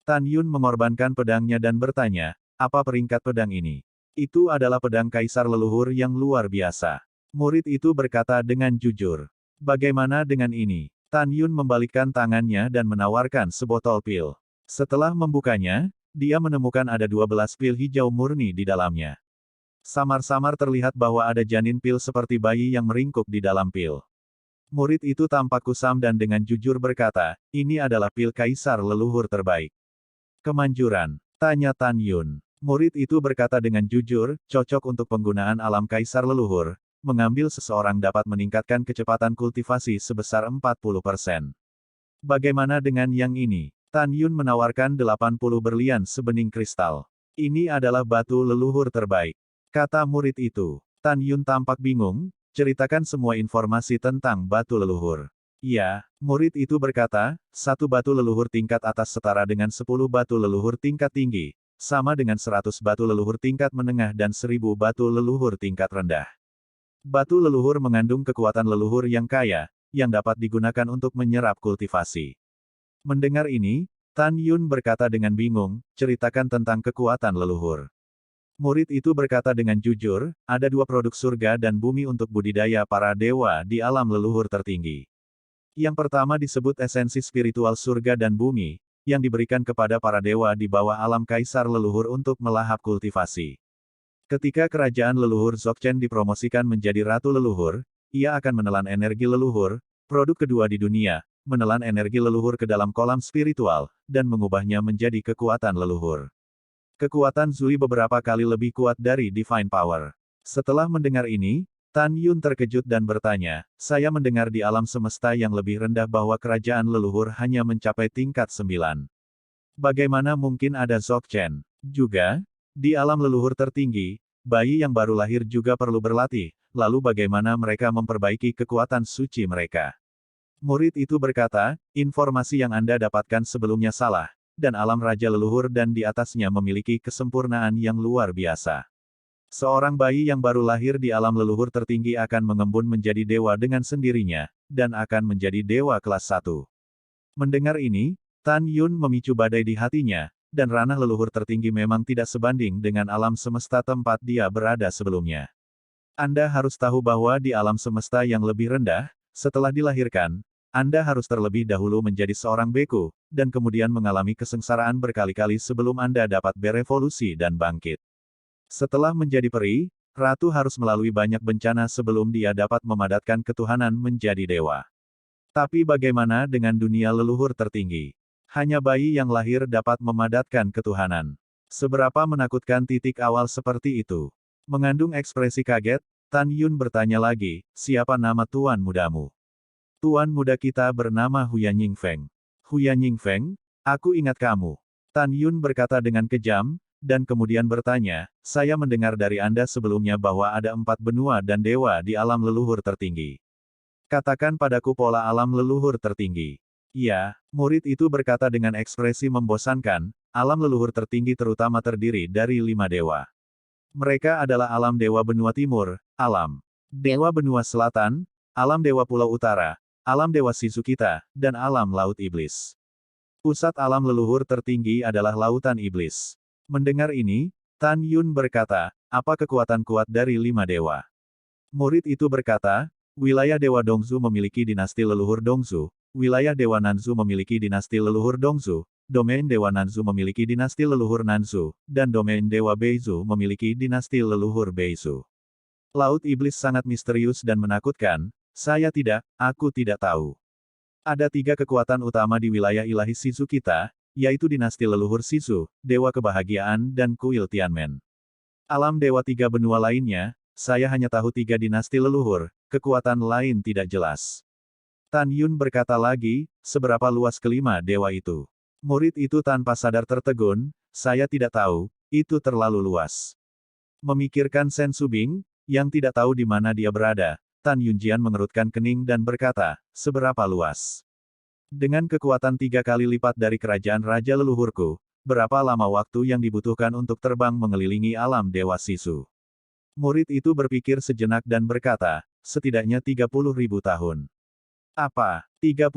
Tan Yun mengorbankan pedangnya dan bertanya, apa peringkat pedang ini? Itu adalah pedang kaisar leluhur yang luar biasa. Murid itu berkata dengan jujur. Bagaimana dengan ini? Tan Yun membalikkan tangannya dan menawarkan sebotol pil. Setelah membukanya, dia menemukan ada 12 pil hijau murni di dalamnya. Samar-samar terlihat bahwa ada janin pil seperti bayi yang meringkuk di dalam pil. Murid itu tampak kusam dan dengan jujur berkata, ini adalah pil kaisar leluhur terbaik. Kemanjuran? Tanya Tan Yun. Murid itu berkata dengan jujur, cocok untuk penggunaan alam kaisar leluhur, mengambil seseorang dapat meningkatkan kecepatan kultivasi sebesar 40%. Bagaimana dengan yang ini? Tan Yun menawarkan 80 berlian sebening kristal. Ini adalah batu leluhur terbaik. Kata murid itu. Tan Yun tampak bingung, ceritakan semua informasi tentang batu leluhur. Iya, murid itu berkata, satu batu leluhur tingkat atas setara dengan 10 batu leluhur tingkat tinggi, sama dengan 100 batu leluhur tingkat menengah dan 1000 batu leluhur tingkat rendah. Batu leluhur mengandung kekuatan leluhur yang kaya, yang dapat digunakan untuk menyerap kultivasi. Mendengar ini, Tan Yun berkata dengan bingung, ceritakan tentang kekuatan leluhur. Murid itu berkata dengan jujur, ada dua produk surga dan bumi untuk budidaya para dewa di alam leluhur tertinggi. Yang pertama disebut esensi spiritual surga dan bumi, yang diberikan kepada para dewa di bawah alam kaisar leluhur untuk melahap kultivasi. Ketika kerajaan leluhur Dzogchen dipromosikan menjadi ratu leluhur, ia akan menelan energi leluhur, produk kedua di dunia, menelan energi leluhur ke dalam kolam spiritual, dan mengubahnya menjadi kekuatan leluhur. Kekuatan Zui beberapa kali lebih kuat dari Divine Power. Setelah mendengar ini, Tan Yun terkejut dan bertanya, saya mendengar di alam semesta yang lebih rendah bahwa kerajaan leluhur hanya mencapai tingkat 9. Bagaimana mungkin ada Dzogchen? Juga, di alam leluhur tertinggi, bayi yang baru lahir juga perlu berlatih, lalu bagaimana mereka memperbaiki kekuatan suci mereka? Murid itu berkata, informasi yang Anda dapatkan sebelumnya salah, dan alam raja leluhur dan di atasnya memiliki kesempurnaan yang luar biasa. Seorang bayi yang baru lahir di alam leluhur tertinggi akan mengembun menjadi dewa dengan sendirinya, dan akan menjadi dewa kelas 1. Mendengar ini, Tan Yun memicu badai di hatinya, dan ranah leluhur tertinggi memang tidak sebanding dengan alam semesta tempat dia berada sebelumnya. Anda harus tahu bahwa di alam semesta yang lebih rendah, setelah dilahirkan, Anda harus terlebih dahulu menjadi seorang beku, dan kemudian mengalami kesengsaraan berkali-kali sebelum Anda dapat berevolusi dan bangkit. Setelah menjadi peri, ratu harus melalui banyak bencana sebelum dia dapat memadatkan ketuhanan menjadi dewa. Tapi bagaimana dengan dunia leluhur tertinggi? Hanya bayi yang lahir dapat memadatkan ketuhanan. Seberapa menakutkan titik awal seperti itu? Mengandung ekspresi kaget, Tan Yun bertanya lagi, siapa nama tuan mudamu? Tuan muda kita bernama Huyan Yingfeng. Huyan Yingfeng, aku ingat kamu. Tan Yun berkata dengan kejam, dan kemudian bertanya, saya mendengar dari Anda sebelumnya bahwa ada 4 benua dan dewa di alam leluhur tertinggi. Katakan padaku pola alam leluhur tertinggi. Iya, murid itu berkata dengan ekspresi membosankan, alam leluhur tertinggi terutama terdiri dari 5 dewa. Mereka adalah alam dewa benua timur, alam dewa benua selatan, alam dewa pulau utara, alam dewa Shizukita, dan alam laut iblis. Pusat alam leluhur tertinggi adalah lautan iblis. Mendengar ini, Tan Yun berkata, apa kekuatan kuat dari 5 dewa? Murid itu berkata, wilayah dewa Dongzu memiliki dinasti leluhur Dongzu, wilayah dewa Nanzu memiliki dinasti leluhur Dongzu, domain dewa Nanzu memiliki dinasti leluhur Nanzu, dan domain dewa Beizu memiliki dinasti leluhur Beizu. Laut iblis sangat misterius dan menakutkan, aku tidak tahu. Ada 3 kekuatan utama di wilayah ilahi Shizukita, yaitu dinasti leluhur Shizu, dewa kebahagiaan dan kuil Tianmen. Alam dewa 3 benua lainnya, saya hanya tahu 3 dinasti leluhur, kekuatan lain tidak jelas. Tan Yun berkata lagi, seberapa luas kelima dewa itu? Murid itu tanpa sadar tertegun, saya tidak tahu, itu terlalu luas. Memikirkan Sen Subing, yang tidak tahu di mana dia berada, Tan Yunjian mengerutkan kening dan berkata, seberapa luas? Dengan kekuatan 3 kali lipat dari kerajaan raja leluhurku, berapa lama waktu yang dibutuhkan untuk terbang mengelilingi alam dewa Shizu? Murid itu berpikir sejenak dan berkata, setidaknya 30.000 tahun. Apa? 30.000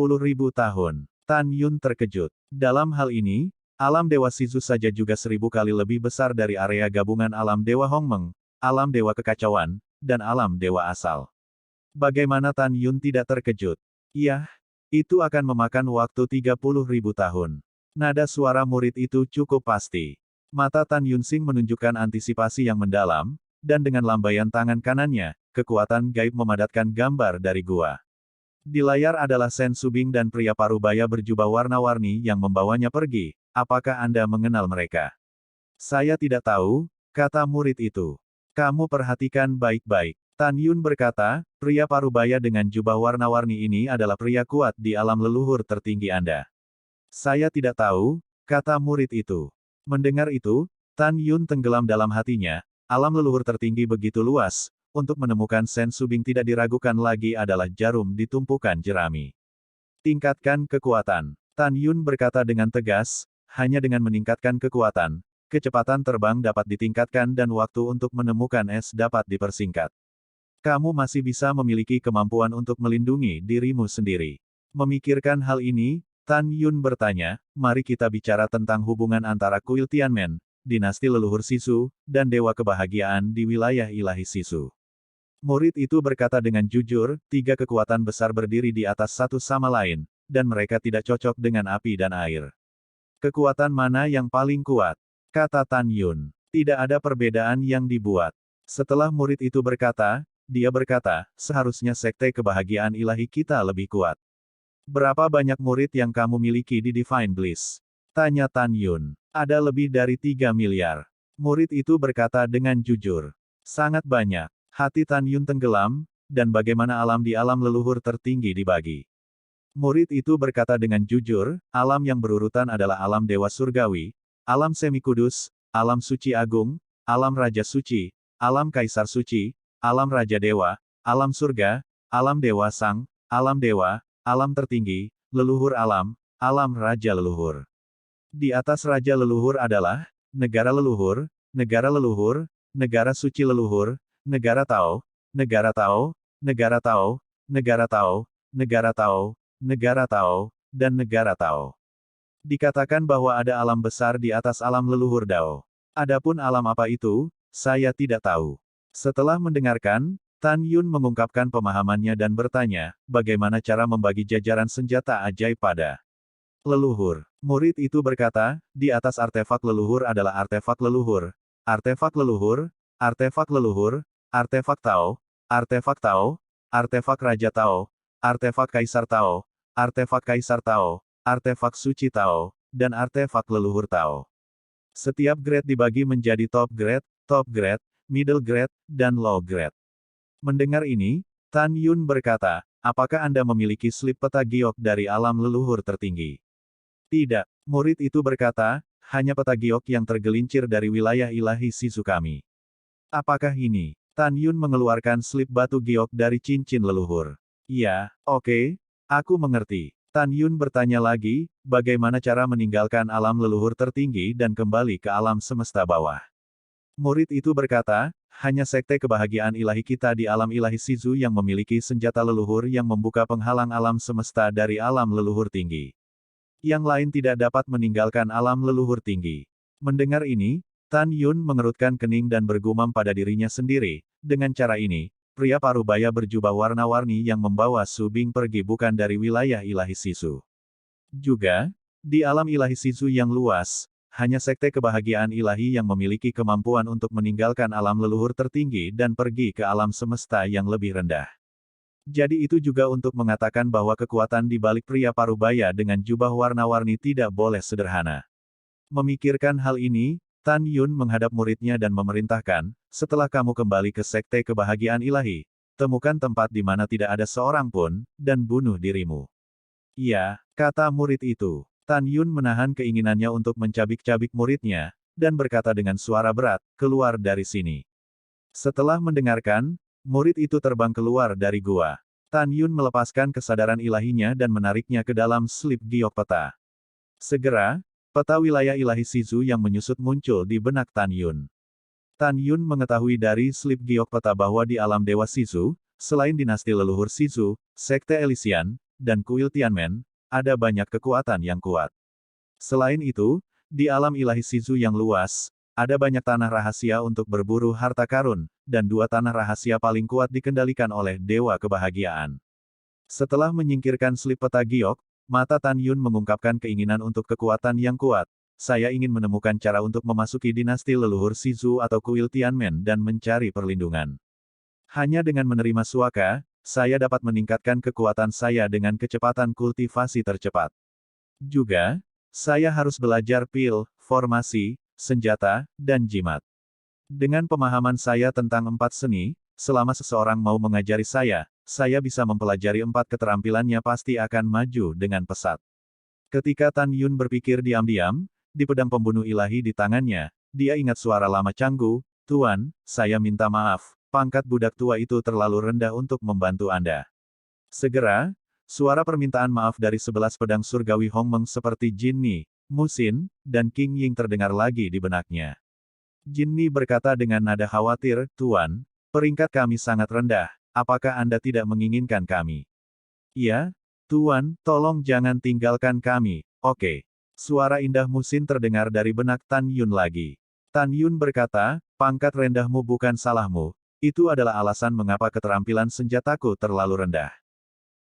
tahun? Tan Yun terkejut. Dalam hal ini, alam dewa Shizu saja juga 1000 kali lebih besar dari area gabungan alam dewa Hongmeng, alam dewa kekacauan, dan alam dewa asal. Bagaimana Tan Yun tidak terkejut? Iya, itu akan memakan waktu 30.000 tahun. Nada suara murid itu cukup pasti. Mata Tan Yunsing menunjukkan antisipasi yang mendalam, dan dengan lambaian tangan kanannya, kekuatan gaib memadatkan gambar dari gua. Di layar adalah Sen Subing dan pria parubaya berjubah warna-warni yang membawanya pergi. Apakah Anda mengenal mereka? Saya tidak tahu, kata murid itu. Kamu perhatikan baik-baik. Tan Yun berkata, pria parubaya dengan jubah warna-warni ini adalah pria kuat di alam leluhur tertinggi Anda. Saya tidak tahu, kata murid itu. Mendengar itu, Tan Yun tenggelam dalam hatinya, alam leluhur tertinggi begitu luas, untuk menemukan Sen Subing tidak diragukan lagi adalah jarum di tumpukan jerami. Tingkatkan kekuatan. Tan Yun berkata dengan tegas, hanya dengan meningkatkan kekuatan, kecepatan terbang dapat ditingkatkan dan waktu untuk menemukan es dapat dipersingkat. Kamu masih bisa memiliki kemampuan untuk melindungi dirimu sendiri. Memikirkan hal ini, Tan Yun bertanya, mari kita bicara tentang hubungan antara kuil Tianmen, dinasti leluhur Sisu, dan dewa kebahagiaan di wilayah ilahi Sisu. Murid itu berkata dengan jujur, tiga kekuatan besar berdiri di atas satu sama lain, dan mereka tidak cocok dengan api dan air. Kekuatan mana yang paling kuat? Kata Tan Yun. Tidak ada perbedaan yang dibuat. Setelah murid itu berkata, dia berkata, seharusnya sekte kebahagiaan ilahi kita lebih kuat. Berapa banyak murid yang kamu miliki di Divine Bliss? Tanya Tan Yun. Ada lebih dari 3 miliar. Murid itu berkata dengan jujur. Sangat banyak. Hati Tan Yun tenggelam, dan bagaimana alam di alam leluhur tertinggi dibagi. Murid itu berkata dengan jujur, alam yang berurutan adalah alam dewa surgawi, alam semi kudus, alam suci agung, alam raja suci, alam kaisar suci, alam raja dewa, alam surga, alam dewa sang, alam dewa, alam tertinggi, leluhur alam, alam raja leluhur. Di atas raja leluhur adalah negara leluhur, negara leluhur, negara suci leluhur, negara Tao, negara Tao, negara Tao, negara Tao, negara Tao, negara Tao, dan negara Tao. Dikatakan bahwa ada alam besar di atas alam leluhur Dao. Adapun alam apa itu, saya tidak tahu. Setelah mendengarkan, Tan Yun mengungkapkan pemahamannya dan bertanya, bagaimana cara membagi jajaran senjata ajaib pada leluhur. Murid itu berkata, di atas artefak leluhur adalah artefak leluhur, artefak leluhur, artefak leluhur, artefak Tao, artefak Tao, artefak Raja Tao, artefak Kaisar Tao, artefak Kaisar Tao, artefak Suci Tao, dan artefak leluhur Tao. Setiap grade dibagi menjadi top grade, middle grade, dan low grade. Mendengar ini, Tan Yun berkata, apakah Anda memiliki slip peta giok dari alam leluhur tertinggi? Tidak. Murid itu berkata, hanya peta giok yang tergelincir dari wilayah ilahi Sisu kami. Apakah ini? Tan Yun mengeluarkan slip batu giok dari cincin leluhur. Ya, oke, aku mengerti. Tan Yun bertanya lagi, bagaimana cara meninggalkan alam leluhur tertinggi dan kembali ke alam semesta bawah? Murid itu berkata, hanya sekte kebahagiaan ilahi kita di alam ilahi Sisu yang memiliki senjata leluhur yang membuka penghalang alam semesta dari alam leluhur tinggi. Yang lain tidak dapat meninggalkan alam leluhur tinggi. Mendengar ini, Tan Yun mengerutkan kening dan bergumam pada dirinya sendiri, dengan cara ini, pria parubaya berjubah warna-warni yang membawa Subing pergi bukan dari wilayah ilahi Sisu. Juga, di alam ilahi Sisu yang luas, hanya sekte kebahagiaan ilahi yang memiliki kemampuan untuk meninggalkan alam leluhur tertinggi dan pergi ke alam semesta yang lebih rendah. Jadi itu juga untuk mengatakan bahwa kekuatan di balik pria parubaya dengan jubah warna-warni tidak boleh sederhana. Memikirkan hal ini, Tan Yun menghadap muridnya dan memerintahkan, setelah kamu kembali ke sekte kebahagiaan ilahi, temukan tempat di mana tidak ada seorang pun, dan bunuh dirimu. Iya, kata murid itu. Tan Yun menahan keinginannya untuk mencabik-cabik muridnya, dan berkata dengan suara berat, keluar dari sini. Setelah mendengarkan, murid itu terbang keluar dari gua. Tan Yun melepaskan kesadaran ilahinya dan menariknya ke dalam slip giok peta. Segera, peta wilayah ilahi Sisu yang menyusut muncul di benak Tan Yun. Tan Yun mengetahui dari slip giok peta bahwa di alam dewa Sisu, selain dinasti leluhur Sisu, sekte Elysian, dan kuil Tianmen, ada banyak kekuatan yang kuat. Selain itu, di alam ilahi Sisu yang luas, ada banyak tanah rahasia untuk berburu harta karun, dan 2 tanah rahasia paling kuat dikendalikan oleh Dewa Kebahagiaan. Setelah menyingkirkan slip peta giok, mata Tan Yun mengungkapkan keinginan untuk kekuatan yang kuat. Saya ingin menemukan cara untuk memasuki dinasti leluhur Sisu atau kuil Tianmen dan mencari perlindungan. Hanya dengan menerima suaka, saya dapat meningkatkan kekuatan saya dengan kecepatan kultivasi tercepat. Juga, saya harus belajar pil, formasi, senjata, dan jimat. Dengan pemahaman saya tentang 4 seni, selama seseorang mau mengajari saya bisa mempelajari 4 keterampilannya pasti akan maju dengan pesat. Ketika Tan Yun berpikir diam-diam, di pedang pembunuh ilahi di tangannya, dia ingat suara lama Canggu, "Tuan, saya minta maaf, pangkat budak tua itu terlalu rendah untuk membantu Anda." Segera, suara permintaan maaf dari 11 pedang surgawi Hongmeng seperti Jinni, Musin, dan King Ying terdengar lagi di benaknya. Jinni berkata dengan nada khawatir, "Tuan, peringkat kami sangat rendah, apakah Anda tidak menginginkan kami?" "Iya, Tuan, tolong jangan tinggalkan kami, oke." Suara indah Musin terdengar dari benak Tan Yun lagi. Tan Yun berkata, "Pangkat rendahmu bukan salahmu, itu adalah alasan mengapa keterampilan senjataku terlalu rendah.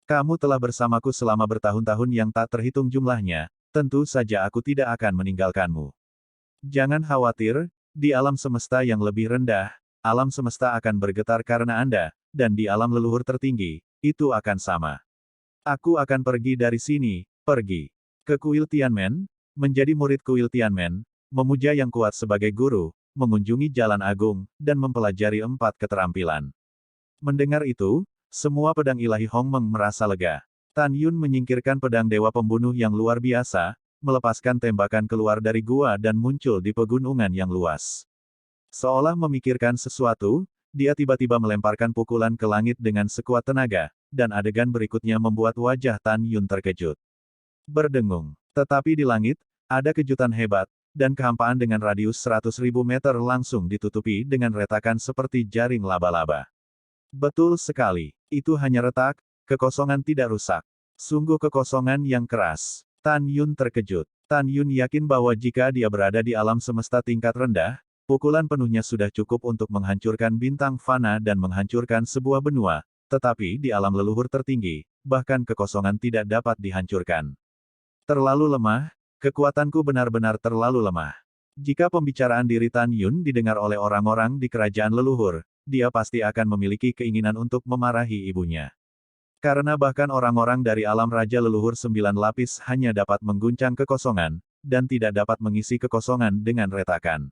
Kamu telah bersamaku selama bertahun-tahun yang tak terhitung jumlahnya, tentu saja aku tidak akan meninggalkanmu. Jangan khawatir, di alam semesta yang lebih rendah, alam semesta akan bergetar karena Anda, dan di alam leluhur tertinggi, itu akan sama. Aku akan pergi dari sini, pergi ke kuil Tianmen, menjadi murid kuil Tianmen, memuja yang kuat sebagai guru, mengunjungi jalan agung, dan mempelajari 4 keterampilan." Mendengar itu, semua pedang ilahi Hongmeng merasa lega. Tan Yun menyingkirkan pedang dewa pembunuh yang luar biasa, melepaskan tembakan keluar dari gua dan muncul di pegunungan yang luas. Seolah memikirkan sesuatu, dia tiba-tiba melemparkan pukulan ke langit dengan sekuat tenaga, dan adegan berikutnya membuat wajah Tan Yun terkejut. Berdengung. Tetapi di langit, ada kejutan hebat, dan kehampaan dengan radius 100.000 meter langsung ditutupi dengan retakan seperti jaring laba-laba. Betul sekali. Itu hanya retak, kekosongan tidak rusak. Sungguh kekosongan yang keras. Tan Yun terkejut. Tan Yun yakin bahwa jika dia berada di alam semesta tingkat rendah, pukulan penuhnya sudah cukup untuk menghancurkan bintang fana dan menghancurkan sebuah benua, tetapi di alam leluhur tertinggi, bahkan kekosongan tidak dapat dihancurkan. Terlalu lemah, kekuatanku benar-benar terlalu lemah. Jika pembicaraan diri Tan Yun didengar oleh orang-orang di kerajaan leluhur, dia pasti akan memiliki keinginan untuk memarahi ibunya. Karena bahkan orang-orang dari alam raja leluhur 9 lapis hanya dapat mengguncang kekosongan, dan tidak dapat mengisi kekosongan dengan retakan.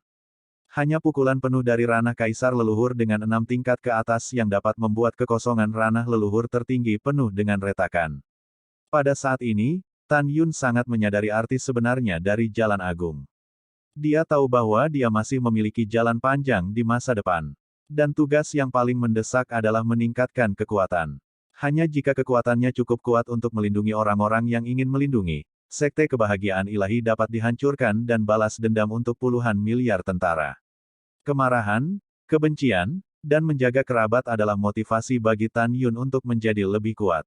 Hanya pukulan penuh dari ranah kaisar leluhur dengan 6 tingkat ke atas yang dapat membuat kekosongan ranah leluhur tertinggi penuh dengan retakan. Pada saat ini, Tan Yun sangat menyadari arti sebenarnya dari Jalan Agung. Dia tahu bahwa dia masih memiliki jalan panjang di masa depan. Dan tugas yang paling mendesak adalah meningkatkan kekuatan. Hanya jika kekuatannya cukup kuat untuk melindungi orang-orang yang ingin melindungi, sekte kebahagiaan ilahi dapat dihancurkan dan balas dendam untuk puluhan miliar tentara. Kemarahan, kebencian, dan menjaga kerabat adalah motivasi bagi Tan Yun untuk menjadi lebih kuat.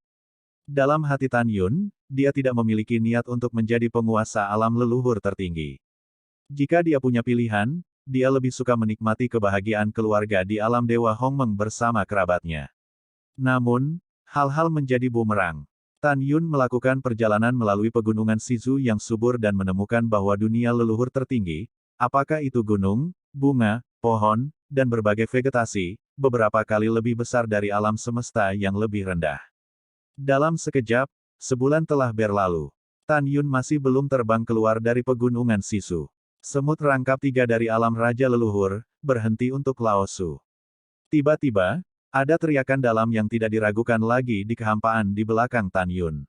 Dalam hati Tan Yun, dia tidak memiliki niat untuk menjadi penguasa alam leluhur tertinggi. Jika dia punya pilihan, dia lebih suka menikmati kebahagiaan keluarga di alam dewa Hongmeng bersama kerabatnya. Namun, hal-hal menjadi bumerang. Tan Yun melakukan perjalanan melalui pegunungan Shizu yang subur dan menemukan bahwa dunia leluhur tertinggi, apakah itu gunung, bunga, pohon, dan berbagai vegetasi, beberapa kali lebih besar dari alam semesta yang lebih rendah. Dalam sekejap, sebulan telah berlalu. Tan Yun masih belum terbang keluar dari pegunungan Shizu. Semut rangkap 3 dari alam raja leluhur, berhenti untuk Lao Su. Tiba-tiba, ada teriakan dalam yang tidak diragukan lagi di kehampaan di belakang Tan Yun.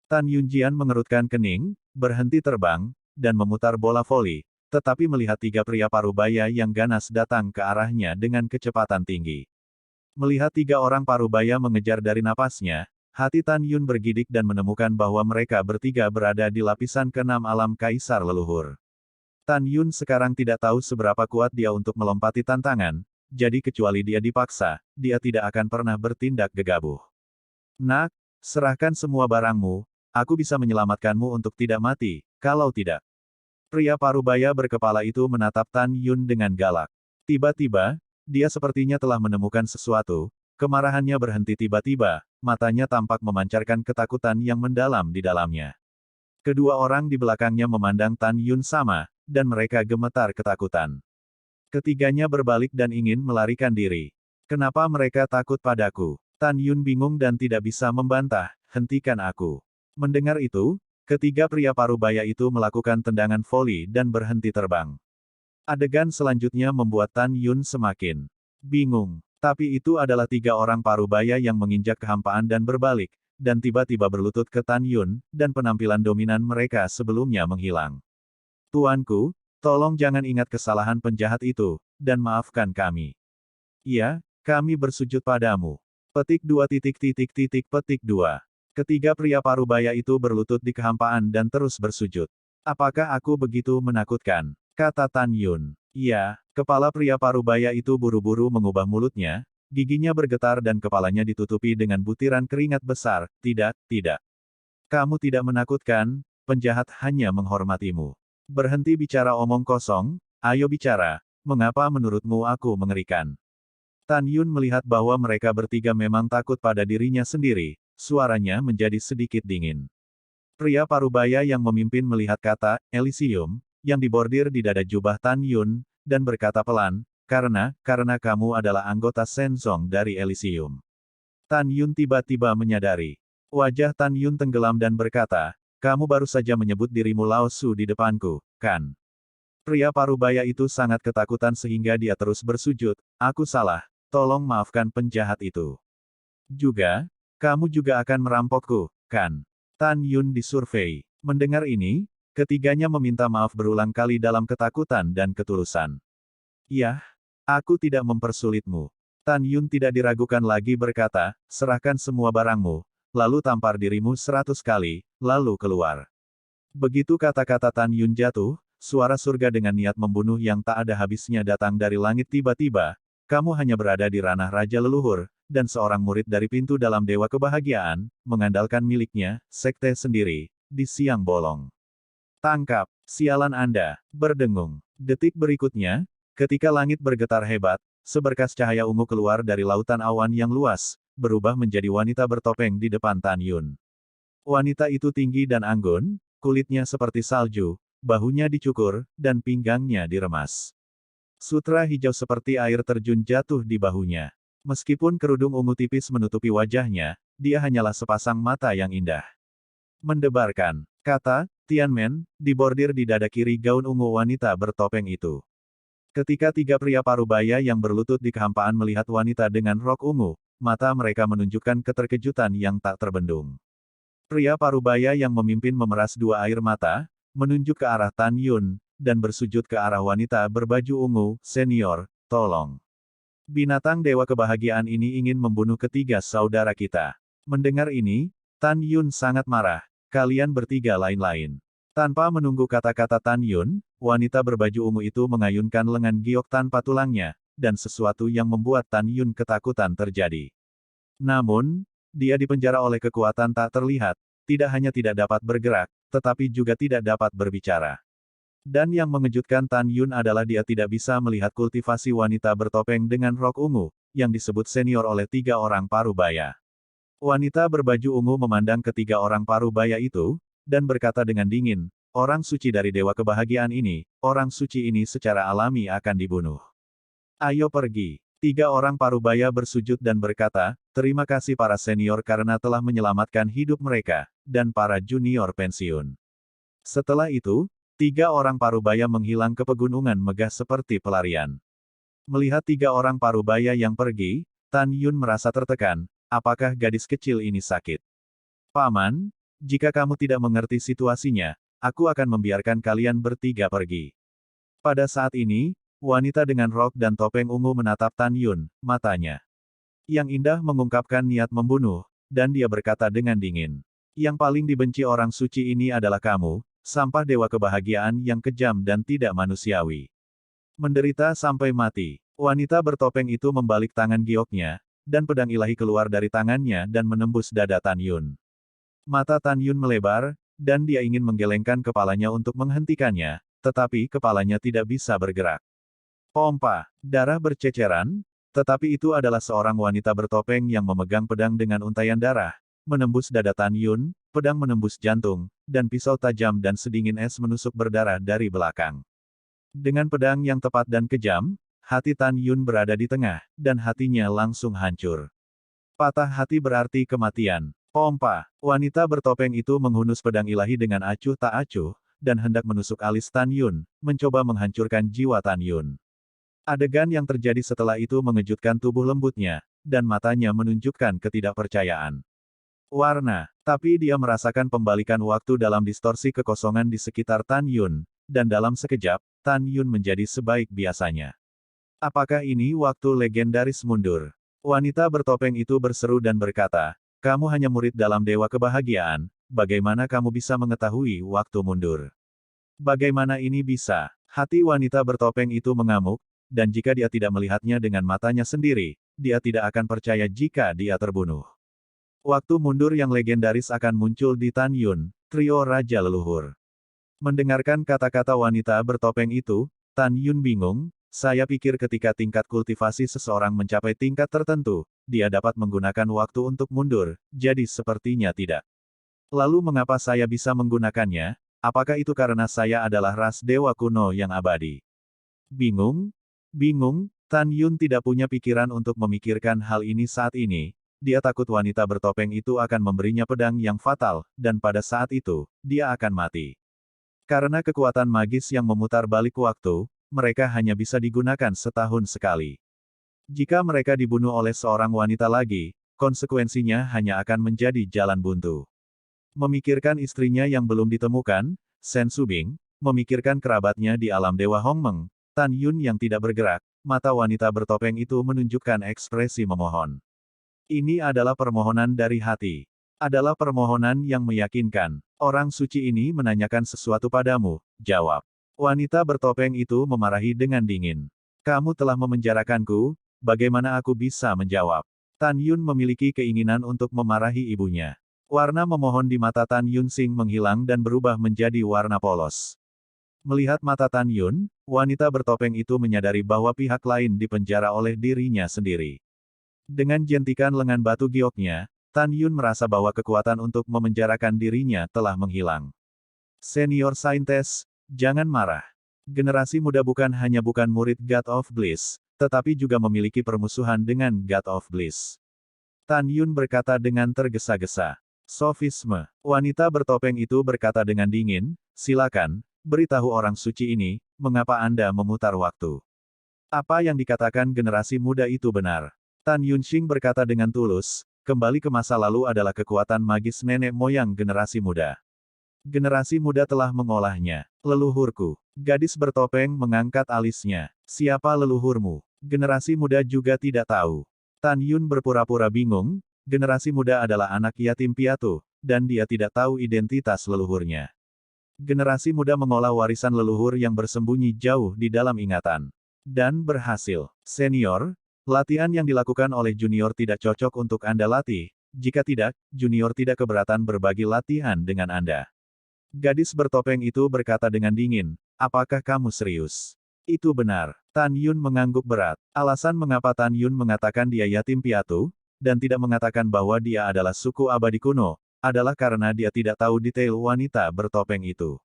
Tan Yunjian mengerutkan kening, berhenti terbang, dan memutar bola voli, tetapi melihat 3 pria parubaya yang ganas datang ke arahnya dengan kecepatan tinggi. Melihat 3 orang parubaya mengejar dari napasnya, hati Tan Yun bergidik dan menemukan bahwa mereka bertiga berada di lapisan ke-6 alam kaisar leluhur. Tan Yun sekarang tidak tahu seberapa kuat dia untuk melompati tantangan, jadi kecuali dia dipaksa, dia tidak akan pernah bertindak gegabah. "Nak, serahkan semua barangmu, aku bisa menyelamatkanmu untuk tidak mati, kalau tidak." Pria parubaya berkepala itu menatap Tan Yun dengan galak. Tiba-tiba, dia sepertinya telah menemukan sesuatu, kemarahannya berhenti tiba-tiba, matanya tampak memancarkan ketakutan yang mendalam di dalamnya. Kedua orang di belakangnya memandang Tan Yun sama, dan mereka gemetar ketakutan. Ketiganya berbalik dan ingin melarikan diri. "Kenapa mereka takut padaku?" Tan Yun bingung dan tidak bisa membantah, "Hentikan aku." Mendengar itu, ketiga pria parubaya itu melakukan tendangan voli dan berhenti terbang. Adegan selanjutnya membuat Tan Yun semakin bingung. Tapi itu adalah 3 orang parubaya yang menginjak kehampaan dan berbalik, dan tiba-tiba berlutut ke Tan Yun, dan penampilan dominan mereka sebelumnya menghilang. "Tuanku, Tolong jangan ingat kesalahan penjahat itu, dan maafkan kami. Iya, kami bersujud padamu. Petik 2. Ketiga pria parubaya itu berlutut di kehampaan dan terus bersujud. Apakah aku begitu menakutkan? Kata Tan Yun. Iya, kepala pria parubaya itu buru-buru mengubah mulutnya, giginya bergetar dan kepalanya ditutupi dengan butiran keringat besar. Tidak, tidak. Kamu tidak menakutkan, penjahat hanya menghormatimu. Berhenti bicara omong kosong, ayo bicara, mengapa menurutmu aku mengerikan? Tan Yun melihat bahwa mereka bertiga memang takut pada dirinya sendiri, suaranya menjadi sedikit dingin. Pria parubaya yang memimpin melihat kata, Elysium, yang dibordir di dada jubah Tan Yun, dan berkata pelan, karena kamu adalah anggota Shenzong dari Elysium. Tan Yun tiba-tiba menyadari. Wajah Tan Yun tenggelam dan berkata, kamu baru saja menyebut dirimu Lao Su di depanku, kan? Pria parubaya itu sangat ketakutan sehingga dia terus bersujud, aku salah, tolong maafkan penjahat itu. Juga, kamu juga akan merampokku, kan? Tan Yun disurvei. Mendengar ini, ketiganya meminta maaf berulang kali dalam ketakutan dan ketulusan. Yah, aku tidak mempersulitmu. Tan Yun tidak diragukan lagi berkata, serahkan semua barangmu, lalu tampar dirimu 100 kali, lalu keluar. Begitu kata-kata Tan Yun jatuh, suara surga dengan niat membunuh yang tak ada habisnya datang dari langit tiba-tiba, kamu hanya berada di ranah Raja Leluhur, dan seorang murid dari pintu dalam Dewa Kebahagiaan, mengandalkan miliknya, sekte sendiri, di siang bolong. Tangkap, sialan Anda, berdengung. Detik berikutnya, ketika langit bergetar hebat, seberkas cahaya ungu keluar dari lautan awan yang luas, berubah menjadi wanita bertopeng di depan Tan Yun. Wanita itu tinggi dan anggun, kulitnya seperti salju, bahunya dicukur, dan pinggangnya diremas. Sutra hijau seperti air terjun jatuh di bahunya. Meskipun kerudung ungu tipis menutupi wajahnya, dia hanyalah sepasang mata yang indah. Mendebarkan, kata, Tianmen, dibordir di dada kiri gaun ungu wanita bertopeng itu. Ketika tiga pria parubaya yang berlutut di kehampaan melihat wanita dengan rok ungu, mata mereka menunjukkan keterkejutan yang tak terbendung. Pria parubaya yang memimpin memeras dua air mata, menunjuk ke arah Tan Yun, dan bersujud ke arah wanita berbaju ungu, senior, tolong. Binatang Dewa Kebahagiaan ini ingin membunuh ketiga saudara kita. Mendengar ini, Tan Yun sangat marah, kalian bertiga lain-lain. Tanpa menunggu kata-kata Tan Yun, wanita berbaju ungu itu mengayunkan lengan giok tanpa tulangnya, dan sesuatu yang membuat Tan Yun ketakutan terjadi. Namun, dia dipenjara oleh kekuatan tak terlihat, tidak hanya tidak dapat bergerak, tetapi juga tidak dapat berbicara. Dan yang mengejutkan Tan Yun adalah dia tidak bisa melihat kultivasi wanita bertopeng dengan rok ungu, yang disebut senior oleh tiga orang parubaya. Wanita berbaju ungu memandang ketiga orang parubaya itu, dan berkata dengan dingin, orang suci dari Dewa Kebahagiaan ini, orang suci ini secara alami akan dibunuh. Ayo pergi. Tiga orang parubaya bersujud dan berkata, terima kasih para senior karena telah menyelamatkan hidup mereka, dan para junior pensiun. Setelah itu, tiga orang parubaya menghilang ke pegunungan megah seperti pelarian. Melihat tiga orang parubaya yang pergi, Tan Yun merasa tertekan, apakah gadis kecil ini sakit? Paman, jika kamu tidak mengerti situasinya, aku akan membiarkan kalian bertiga pergi. Pada saat ini, wanita dengan rok dan topeng ungu menatap Tan Yun, matanya yang indah mengungkapkan niat membunuh, dan dia berkata dengan dingin. Yang paling dibenci orang suci ini adalah kamu, sampah Dewa Kebahagiaan yang kejam dan tidak manusiawi. Menderita sampai mati, wanita bertopeng itu membalik tangan gioknya, dan pedang ilahi keluar dari tangannya dan menembus dada Tan Yun. Mata Tan Yun melebar, dan dia ingin menggelengkan kepalanya untuk menghentikannya, tetapi kepalanya tidak bisa bergerak. Pompa, darah berceceran, tetapi itu adalah seorang wanita bertopeng yang memegang pedang dengan untaian darah, menembus dada Tan Yun, pedang menembus jantung, dan pisau tajam dan sedingin es menusuk berdarah dari belakang. Dengan pedang yang tepat dan kejam, hati Tan Yun berada di tengah, dan hatinya langsung hancur. Patah hati berarti kematian. Pompa, wanita bertopeng itu menghunus pedang ilahi dengan acuh tak acuh, dan hendak menusuk alis Tan Yun, mencoba menghancurkan jiwa Tan Yun. Adegan yang terjadi setelah itu mengejutkan tubuh lembutnya, dan matanya menunjukkan ketidakpercayaan. Warna, tapi dia merasakan pembalikan waktu dalam distorsi kekosongan di sekitar Tan Yun, dan dalam sekejap, Tan Yun menjadi sebaik biasanya. Apakah ini waktu legendaris mundur? Wanita bertopeng itu berseru dan berkata, kamu hanya murid dalam Dewa Kebahagiaan, bagaimana kamu bisa mengetahui waktu mundur? Bagaimana ini bisa? Hati wanita bertopeng itu mengamuk, dan jika dia tidak melihatnya dengan matanya sendiri, dia tidak akan percaya jika dia terbunuh. Waktu mundur yang legendaris akan muncul di Tan Yun, trio Raja Leluhur. Mendengarkan kata-kata wanita bertopeng itu, Tan Yun bingung, saya pikir ketika tingkat kultivasi seseorang mencapai tingkat tertentu, dia dapat menggunakan waktu untuk mundur, jadi sepertinya tidak. Lalu mengapa saya bisa menggunakannya? Apakah itu karena saya adalah ras dewa kuno yang abadi? Bingung? Bingung, Tan Yun tidak punya pikiran untuk memikirkan hal ini saat ini. Dia takut wanita bertopeng itu akan memberinya pedang yang fatal, dan pada saat itu, dia akan mati. Karena kekuatan magis yang memutar balik waktu, mereka hanya bisa digunakan setahun sekali. Jika mereka dibunuh oleh seorang wanita lagi, konsekuensinya hanya akan menjadi jalan buntu. Memikirkan istrinya yang belum ditemukan, Sen Subing, memikirkan kerabatnya di alam Dewa Hongmeng, Tan Yun yang tidak bergerak, mata wanita bertopeng itu menunjukkan ekspresi memohon. Ini adalah permohonan dari hati. Adalah permohonan yang meyakinkan. Orang suci ini menanyakan sesuatu padamu, jawab. Wanita bertopeng itu memarahi dengan dingin. Kamu telah memenjarakanku, bagaimana aku bisa menjawab? Tan Yun memiliki keinginan untuk memarahi ibunya. Warna memohon di mata Tan Yun Sing menghilang dan berubah menjadi warna polos. Melihat mata Tan Yun, wanita bertopeng itu menyadari bahwa pihak lain dipenjara oleh dirinya sendiri. Dengan jentikan lengan batu gioknya, Tan Yun merasa bahwa kekuatan untuk memenjarakan dirinya telah menghilang. Senior Saintes, jangan marah. Generasi muda bukan murid God of Bliss, tetapi juga memiliki permusuhan dengan God of Bliss. Tan Yun berkata dengan tergesa-gesa. Sofisme. Wanita bertopeng itu berkata dengan dingin, silakan, beritahu orang suci ini, mengapa Anda memutar waktu. Apa yang dikatakan generasi muda itu benar. Tan Yunxing berkata dengan tulus, kembali ke masa lalu adalah kekuatan magis nenek moyang generasi muda. Generasi muda telah mengolahnya. Leluhurku. Gadis bertopeng mengangkat alisnya. Siapa leluhurmu? Generasi muda juga tidak tahu. Tan Yun berpura-pura bingung, generasi muda adalah anak yatim piatu, dan dia tidak tahu identitas leluhurnya. Generasi muda mengolah warisan leluhur yang bersembunyi jauh di dalam ingatan. Dan berhasil. Senior, latihan yang dilakukan oleh junior tidak cocok untuk Anda latih, jika tidak, junior tidak keberatan berbagi latihan dengan Anda. Gadis bertopeng itu berkata dengan dingin, apakah kamu serius? Itu benar. Tan Yun mengangguk berat. Alasan mengapa Tan Yun mengatakan dia yatim piatu, dan tidak mengatakan bahwa dia adalah suku abadi kuno, adalah karena dia tidak tahu detail wanita bertopeng itu.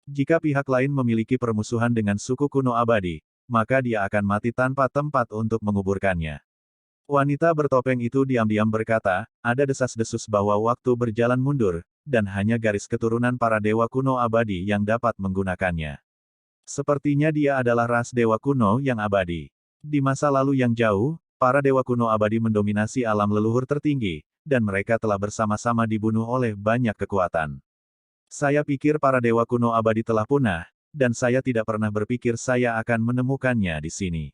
Jika pihak lain memiliki permusuhan dengan suku kuno abadi, maka dia akan mati tanpa tempat untuk menguburkannya. Wanita bertopeng itu diam-diam berkata, ada desas-desus bahwa waktu berjalan mundur, dan hanya garis keturunan para dewa kuno abadi yang dapat menggunakannya. Sepertinya dia adalah ras dewa kuno yang abadi. Di masa lalu yang jauh, para dewa kuno abadi mendominasi alam leluhur tertinggi, dan mereka telah bersama-sama dibunuh oleh banyak kekuatan. Saya pikir para dewa kuno abadi telah punah, dan saya tidak pernah berpikir saya akan menemukannya di sini.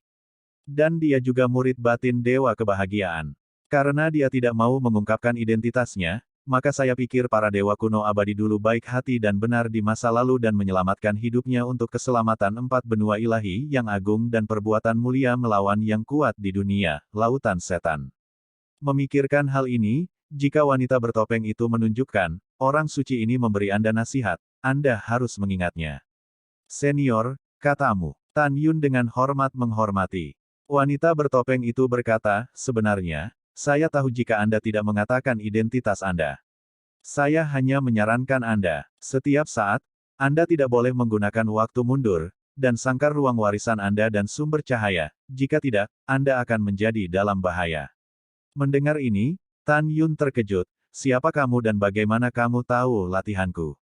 Dan dia juga murid batin Dewa Kebahagiaan. Karena dia tidak mau mengungkapkan identitasnya, maka saya pikir para dewa kuno abadi dulu baik hati dan benar di masa lalu dan menyelamatkan hidupnya untuk keselamatan empat benua ilahi yang agung dan perbuatan mulia melawan yang kuat di dunia, lautan setan. Memikirkan hal ini, jika wanita bertopeng itu menunjukkan, orang suci ini memberi Anda nasihat, Anda harus mengingatnya. Senior, katamu. Tan Yun dengan hormat menghormati. Wanita bertopeng itu berkata, sebenarnya, saya tahu jika Anda tidak mengatakan identitas Anda. Saya hanya menyarankan Anda, setiap saat, Anda tidak boleh menggunakan waktu mundur, dan sangkar ruang warisan Anda dan sumber cahaya, jika tidak, Anda akan menjadi dalam bahaya. Mendengar ini, Tan Yun terkejut, siapa kamu dan bagaimana kamu tahu latihanku?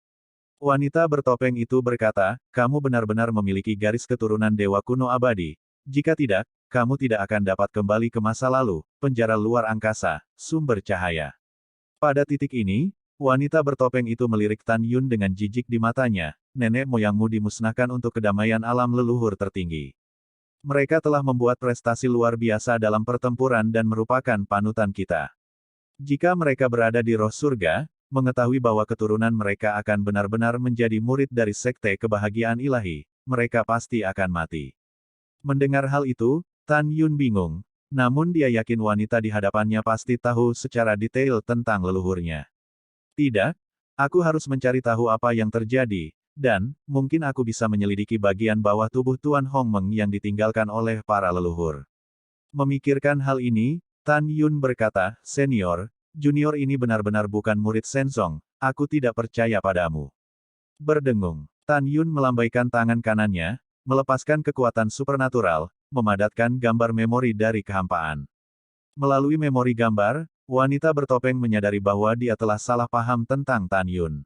Wanita bertopeng itu berkata, kamu benar-benar memiliki garis keturunan dewa kuno abadi, jika tidak, kamu tidak akan dapat kembali ke masa lalu, penjara luar angkasa, sumber cahaya. Pada titik ini, wanita bertopeng itu melirik Tan Yun dengan jijik di matanya, nenek moyangmu dimusnahkan untuk kedamaian alam leluhur tertinggi. Mereka telah membuat prestasi luar biasa dalam pertempuran dan merupakan panutan kita. Jika mereka berada di roh surga, mengetahui bahwa keturunan mereka akan benar-benar menjadi murid dari sekte kebahagiaan ilahi, mereka pasti akan mati. Mendengar hal itu, Tan Yun bingung, namun dia yakin wanita di hadapannya pasti tahu secara detail tentang leluhurnya. Tidak, aku harus mencari tahu apa yang terjadi, dan, mungkin aku bisa menyelidiki bagian bawah tubuh Tuan Hongmeng yang ditinggalkan oleh para leluhur. Memikirkan hal ini, Tan Yun berkata, Senior, junior ini benar-benar bukan murid Sensong, aku tidak percaya padamu. Berdengung, Tan Yun melambaikan tangan kanannya, melepaskan kekuatan supernatural, memadatkan gambar memori dari kehampaan. Melalui memori gambar, wanita bertopeng menyadari bahwa dia telah salah paham tentang Tan Yun.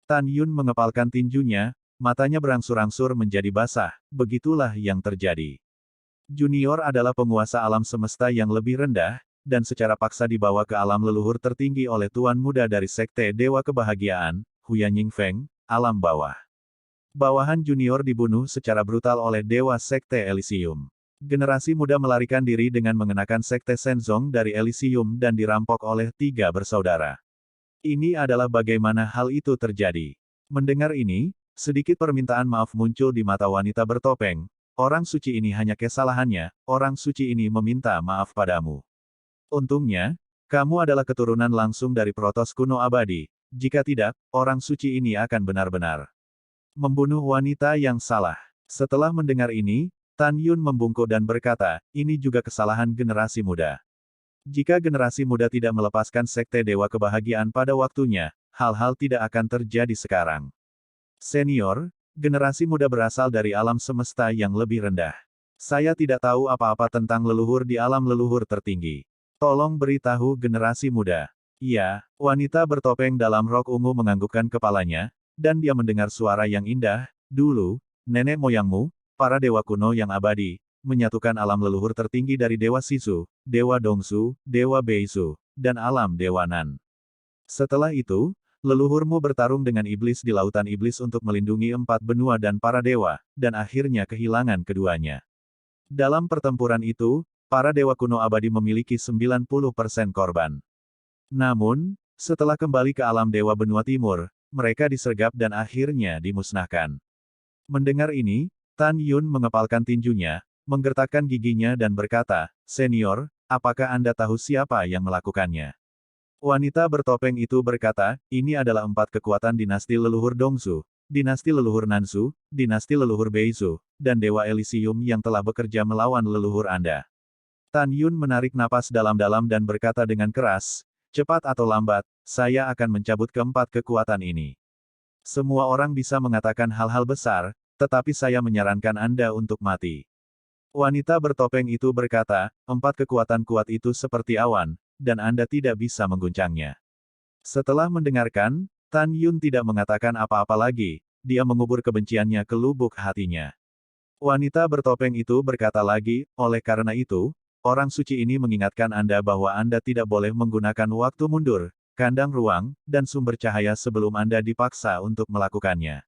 Tan Yun mengepalkan tinjunya, matanya berangsur-angsur menjadi basah, begitulah yang terjadi. Junior adalah penguasa alam semesta yang lebih rendah, dan secara paksa dibawa ke alam leluhur tertinggi oleh Tuan Muda dari Sekte Dewa Kebahagiaan, Huyan Yingfeng, alam bawah. Bawahan junior dibunuh secara brutal oleh Dewa Sekte Elysium. Generasi muda melarikan diri dengan mengenakan Sekte Senzong dari Elysium dan dirampok oleh 3 bersaudara. Ini adalah bagaimana hal itu terjadi. Mendengar ini, sedikit permintaan maaf muncul di mata wanita bertopeng. Orang suci ini hanya kesalahannya, orang suci ini meminta maaf padamu. Untungnya, kamu adalah keturunan langsung dari Protos kuno abadi. Jika tidak, orang suci ini akan benar-benar membunuh wanita yang salah. Setelah mendengar ini, Tan Yun membungkuk dan berkata, ini juga kesalahan generasi muda. Jika generasi muda tidak melepaskan Sekte Dewa Kebahagiaan pada waktunya, hal-hal tidak akan terjadi sekarang. Senior, generasi muda berasal dari alam semesta yang lebih rendah. Saya tidak tahu apa-apa tentang leluhur di alam leluhur tertinggi. Tolong beritahu generasi muda. Iya, wanita bertopeng dalam rok ungu menganggukkan kepalanya, dan dia mendengar suara yang indah. Dulu, nenek moyangmu, para dewa kuno yang abadi, menyatukan alam leluhur tertinggi dari Dewa Sisu, Dewa Dongsu, Dewa Beisu, dan alam Dewa Nan. Setelah itu, leluhurmu bertarung dengan iblis di lautan iblis untuk melindungi 4 benua dan para dewa, dan akhirnya kehilangan keduanya. Dalam pertempuran itu, para dewa kuno abadi memiliki 90% korban. Namun, setelah kembali ke alam dewa benua timur, mereka disergap dan akhirnya dimusnahkan. Mendengar ini, Tan Yun mengepalkan tinjunya, menggertakkan giginya dan berkata, Senior, apakah Anda tahu siapa yang melakukannya? Wanita bertopeng itu berkata, ini adalah 4 kekuatan dinasti leluhur Dongsu, dinasti leluhur Nansu, dinasti leluhur Beisu, dan Dewa Elysium yang telah bekerja melawan leluhur Anda. Tan Yun menarik napas dalam-dalam dan berkata dengan keras, cepat atau lambat, saya akan mencabut keempat kekuatan ini. Semua orang bisa mengatakan hal-hal besar, tetapi saya menyarankan Anda untuk mati. Wanita bertopeng itu berkata, 4 kekuatan kuat itu seperti awan, dan Anda tidak bisa mengguncangnya. Setelah mendengarkan, Tan Yun tidak mengatakan apa-apa lagi, dia mengubur kebenciannya ke lubuk hatinya. Wanita bertopeng itu berkata lagi, oleh karena itu, orang suci ini mengingatkan Anda bahwa Anda tidak boleh menggunakan waktu mundur, kandang ruang, dan sumber cahaya sebelum Anda dipaksa untuk melakukannya.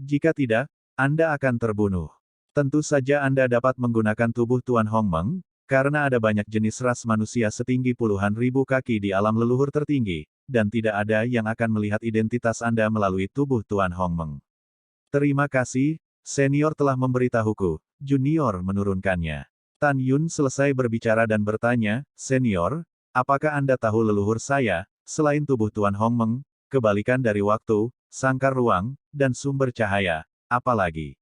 Jika tidak, Anda akan terbunuh. Tentu saja Anda dapat menggunakan tubuh Tuan Hongmeng, karena ada banyak jenis ras manusia setinggi puluhan ribu kaki di alam leluhur tertinggi, dan tidak ada yang akan melihat identitas Anda melalui tubuh Tuan Hongmeng. Terima kasih, senior telah memberitahuku, junior menurunkannya. Tan Yun selesai berbicara dan bertanya, senior, apakah Anda tahu leluhur saya, selain tubuh Tuan Hongmeng, kebalikan dari waktu, sangkar ruang, dan sumber cahaya, apalagi?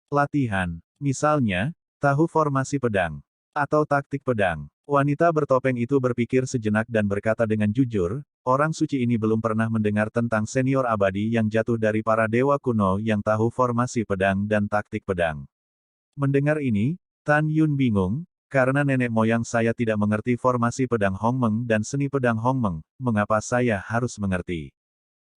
Latihan, misalnya, tahu formasi pedang, atau taktik pedang. Wanita bertopeng itu berpikir sejenak dan berkata dengan jujur, orang suci ini belum pernah mendengar tentang senior abadi yang jatuh dari para dewa kuno yang tahu formasi pedang dan taktik pedang. Mendengar ini, Tan Yun bingung, karena nenek moyang saya tidak mengerti formasi pedang Hongmeng dan seni pedang Hongmeng, mengapa saya harus mengerti?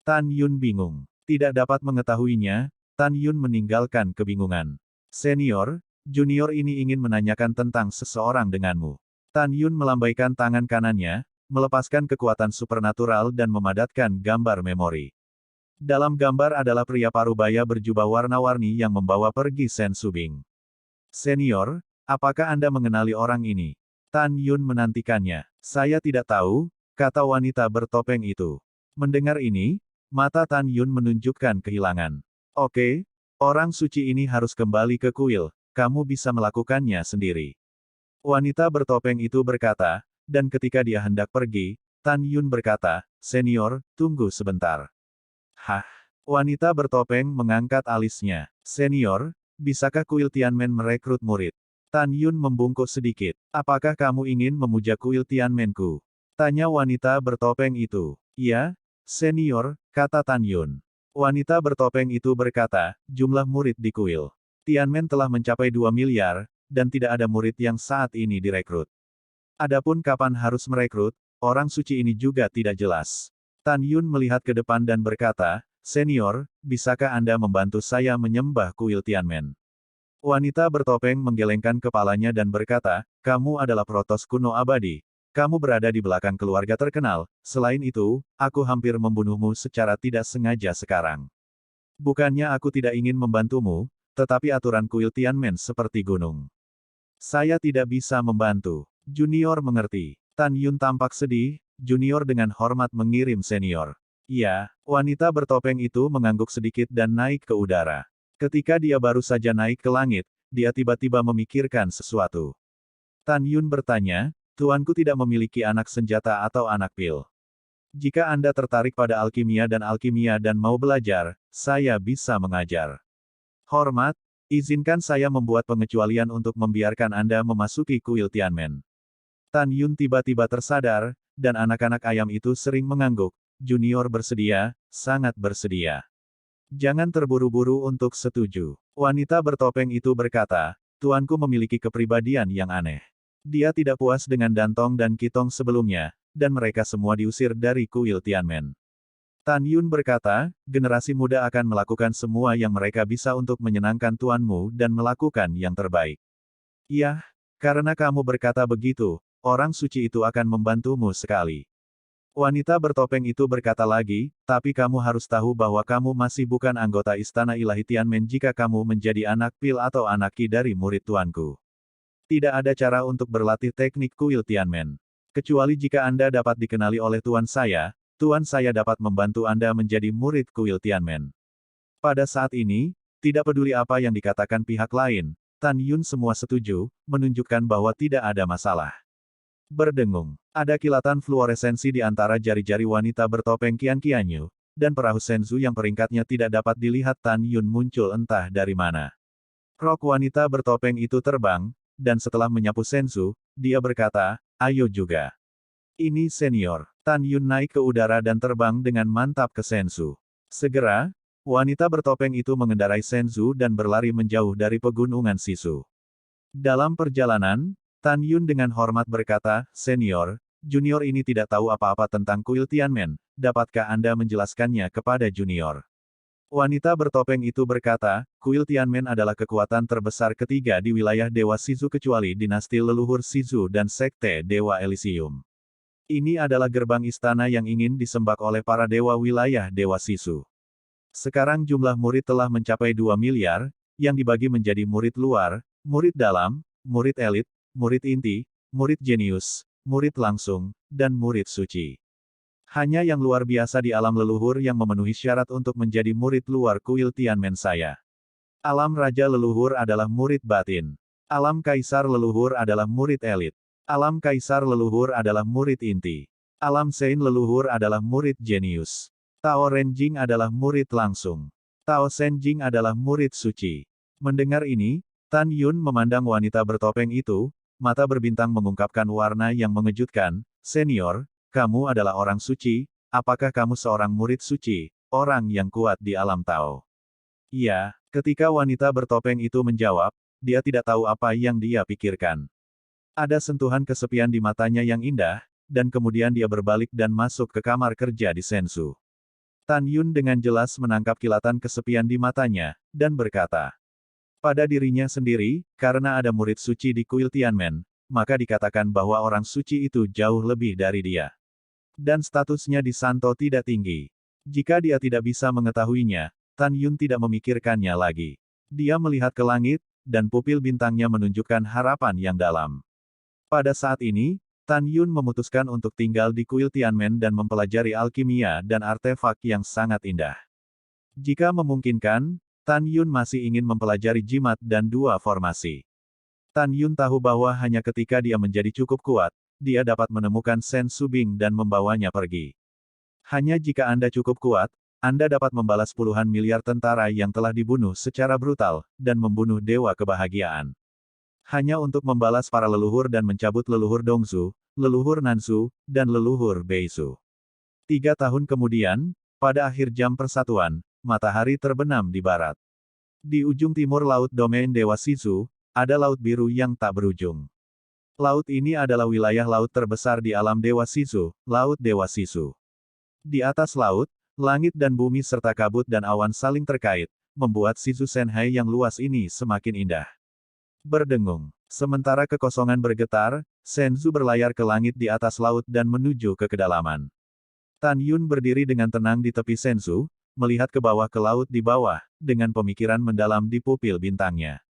Tan Yun bingung. Tidak dapat mengetahuinya, Tan Yun meninggalkan kebingungan. Senior, junior ini ingin menanyakan tentang seseorang denganmu. Tan Yun melambaikan tangan kanannya, melepaskan kekuatan supernatural dan memadatkan gambar memori. Dalam gambar adalah pria parubaya berjubah warna-warni yang membawa pergi Sen Subing. Senior, apakah Anda mengenali orang ini? Tan Yun menantikannya. Saya tidak tahu, kata wanita bertopeng itu. Mendengar ini, mata Tan Yun menunjukkan kehilangan. Oke, orang suci ini harus kembali ke kuil, kamu bisa melakukannya sendiri. Wanita bertopeng itu berkata, dan ketika dia hendak pergi, Tan Yun berkata, Senior, tunggu sebentar. Hah? Wanita bertopeng mengangkat alisnya. Senior, bisakah kuil Tianmen merekrut murid? Tan Yun membungkuk sedikit. Apakah kamu ingin memuja kuil Tianmenku? Tanya wanita bertopeng itu. Iya, senior, kata Tan Yun. Wanita bertopeng itu berkata, jumlah murid di kuil Tianmen telah mencapai 2 miliar, dan tidak ada murid yang saat ini direkrut. Adapun kapan harus merekrut, orang suci ini juga tidak jelas. Tan Yun melihat ke depan dan berkata, Senior, bisakah Anda membantu saya menyembah kuil Tianmen? Wanita bertopeng menggelengkan kepalanya dan berkata, kamu adalah protos kuno abadi. Kamu berada di belakang keluarga terkenal, selain itu, aku hampir membunuhmu secara tidak sengaja sekarang. Bukannya aku tidak ingin membantumu, tetapi aturan kuil Tianmen seperti gunung. Saya tidak bisa membantu. Junior mengerti. Tan Yun tampak sedih, junior dengan hormat mengirim senior. Iya, wanita bertopeng itu mengangguk sedikit dan naik ke udara. Ketika dia baru saja naik ke langit, dia tiba-tiba memikirkan sesuatu. Tan Yun bertanya, tuanku tidak memiliki anak senjata atau anak pil. Jika Anda tertarik pada alkimia dan mau belajar, saya bisa mengajar. Hormat, izinkan saya membuat pengecualian untuk membiarkan Anda memasuki kuil Tianmen. Tan Yun tiba-tiba tersadar, dan anak-anak ayam itu sering mengangguk. Junior bersedia, sangat bersedia. Jangan terburu-buru untuk setuju. Wanita bertopeng itu berkata, tuanku memiliki kepribadian yang aneh. Dia tidak puas dengan Dantong dan Kitong sebelumnya, dan mereka semua diusir dari kuil Tianmen. Tan Yun berkata, generasi muda akan melakukan semua yang mereka bisa untuk menyenangkan tuanmu dan melakukan yang terbaik. Iya, karena kamu berkata begitu, orang suci itu akan membantumu sekali. Wanita bertopeng itu berkata lagi, tapi kamu harus tahu bahwa kamu masih bukan anggota Istana Ilahi Tianmen jika kamu menjadi anak pil atau anak ki dari murid tuanku. Tidak ada cara untuk berlatih teknik kuil Tianmen. Kecuali jika Anda dapat dikenali oleh tuan saya dapat membantu Anda menjadi murid kuil Tianmen. Pada saat ini, tidak peduli apa yang dikatakan pihak lain, Tan Yun semua setuju, menunjukkan bahwa tidak ada masalah. Berdengung. Ada kilatan fluoresensi di antara jari-jari wanita bertopeng Qian Qianyu, dan perahu Senzu yang peringkatnya tidak dapat dilihat Tan Yun muncul entah dari mana. Rok wanita bertopeng itu terbang, dan setelah menyapu Senzu, dia berkata, ayo juga. Ini senior. Tan Yun naik ke udara dan terbang dengan mantap ke Senzu. Segera, wanita bertopeng itu mengendarai Senzu dan berlari menjauh dari pegunungan Sisu. Dalam perjalanan, Tan Yun dengan hormat berkata, Senior, junior ini tidak tahu apa-apa tentang kuil Tianmen, dapatkah Anda menjelaskannya kepada junior? Wanita bertopeng itu berkata, kuil Tianmen adalah kekuatan terbesar ketiga di wilayah Dewa Sisu kecuali dinasti leluhur Sisu dan Sekte Dewa Elysium. Ini adalah gerbang istana yang ingin disembah oleh para dewa wilayah Dewa Sisu. Sekarang jumlah murid telah mencapai 2 miliar, yang dibagi menjadi murid luar, murid dalam, murid elit, murid inti, murid jenius, murid langsung, dan murid suci. Hanya yang luar biasa di alam leluhur yang memenuhi syarat untuk menjadi murid luar kuil Tianmen saya. Alam raja leluhur adalah murid batin. Alam kaisar leluhur adalah murid elit. Alam kaisar leluhur adalah murid inti. Alam Sein leluhur adalah murid jenius. Tao Renjing adalah murid langsung. Tao Senjing adalah murid suci. Mendengar ini, Tan Yun memandang wanita bertopeng itu, mata berbintang mengungkapkan warna yang mengejutkan, Senior, kamu adalah orang suci, apakah kamu seorang murid suci, orang yang kuat di alam Tao? Iya, ketika wanita bertopeng itu menjawab, dia tidak tahu apa yang dia pikirkan. Ada sentuhan kesepian di matanya yang indah, dan kemudian dia berbalik dan masuk ke kamar kerja di Sensu. Tan Yun dengan jelas menangkap kilatan kesepian di matanya, dan berkata, pada dirinya sendiri, karena ada murid suci di kuil Tianmen, maka dikatakan bahwa orang suci itu jauh lebih dari dia. Dan statusnya di Santo tidak tinggi. Jika dia tidak bisa mengetahuinya, Tan Yun tidak memikirkannya lagi. Dia melihat ke langit, dan pupil bintangnya menunjukkan harapan yang dalam. Pada saat ini, Tan Yun memutuskan untuk tinggal di kuil Tianmen dan mempelajari alkimia dan artefak yang sangat indah. Jika memungkinkan, Tan Yun masih ingin mempelajari jimat dan dua formasi. Tan Yun tahu bahwa hanya ketika dia menjadi cukup kuat, dia dapat menemukan Sen Subing dan membawanya pergi. Hanya jika Anda cukup kuat, Anda dapat membalas puluhan miliar tentara yang telah dibunuh secara brutal, dan membunuh dewa kebahagiaan. Hanya untuk membalas para leluhur dan mencabut leluhur Dongzhu, leluhur Nanzhu, dan leluhur Beisu. 3 tahun kemudian, pada akhir jam persatuan, matahari terbenam di barat. Di ujung timur laut domain Dewa Sisu, ada laut biru yang tak berujung. Laut ini adalah wilayah laut terbesar di alam Dewa Sisu, Laut Dewa Sisu. Di atas laut, langit dan bumi serta kabut dan awan saling terkait, membuat Sisu Senhai yang luas ini semakin indah. Berdengung. Sementara kekosongan bergetar, Senzu berlayar ke langit di atas laut dan menuju ke kedalaman. Tan Yun berdiri dengan tenang di tepi Senzu, melihat ke bawah ke laut di bawah, dengan pemikiran mendalam di pupil bintangnya.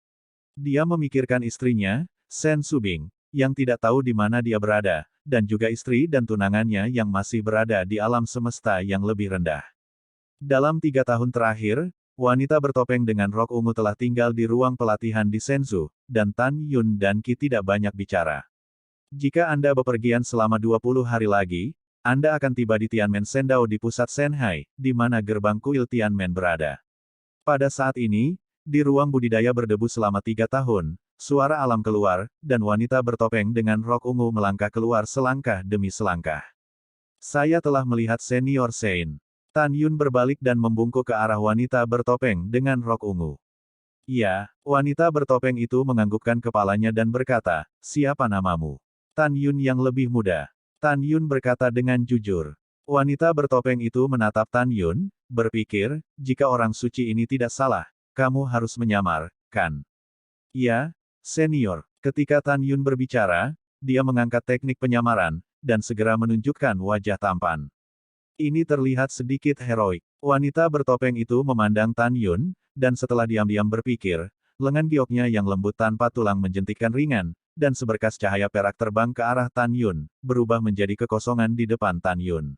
Dia memikirkan istrinya, Sen Subing, yang tidak tahu di mana dia berada, dan juga istri dan tunangannya yang masih berada di alam semesta yang lebih rendah. Dalam 3 tahun terakhir, wanita bertopeng dengan rok ungu telah tinggal di ruang pelatihan di Senzu, dan Tan Yun dan Qi tidak banyak bicara. Jika Anda bepergian selama 20 hari lagi, Anda akan tiba di Tianmen Sendao di pusat Senhai, di mana gerbang kuil Tianmen berada. Pada saat ini, di ruang budidaya berdebu selama 3 tahun, suara alam keluar, dan wanita bertopeng dengan rok ungu melangkah keluar selangkah demi selangkah. Saya telah melihat Senior Sein. Tan Yun berbalik dan membungkuk ke arah wanita bertopeng dengan rok ungu. Ya, wanita bertopeng itu menganggukkan kepalanya dan berkata, "Siapa namamu?" Tan Yun yang lebih muda. Tan Yun berkata dengan jujur. Wanita bertopeng itu menatap Tan Yun, berpikir, jika orang suci ini tidak salah, kamu harus menyamar, kan? Ya, Senior. Ketika Tan Yun berbicara, dia mengangkat teknik penyamaran, dan segera menunjukkan wajah tampan. Ini terlihat sedikit heroik. Wanita bertopeng itu memandang Tan Yun, dan setelah diam-diam berpikir, lengan gioknya yang lembut tanpa tulang menjentikkan ringan, dan seberkas cahaya perak terbang ke arah Tan Yun, berubah menjadi kekosongan di depan Tan Yun.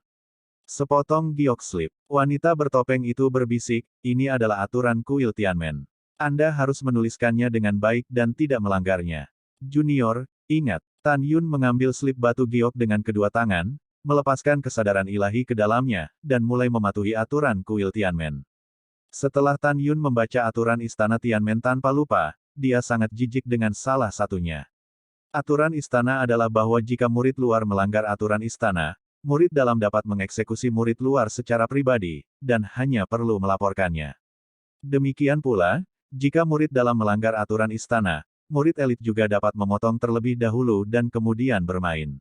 Sepotong giok slip. Wanita bertopeng itu berbisik, ini adalah aturan kuil Tianmen. Anda harus menuliskannya dengan baik dan tidak melanggarnya. Junior, ingat, Tan Yun mengambil slip batu giok dengan kedua tangan, melepaskan kesadaran ilahi ke dalamnya, dan mulai mematuhi aturan kuil Tianmen. Setelah Tan Yun membaca aturan istana Tianmen tanpa lupa, dia sangat jijik dengan salah satunya. Aturan istana adalah bahwa jika murid luar melanggar aturan istana, murid dalam dapat mengeksekusi murid luar secara pribadi, dan hanya perlu melaporkannya. Demikian pula, jika murid dalam melanggar aturan istana, murid elit juga dapat memotong terlebih dahulu dan kemudian bermain.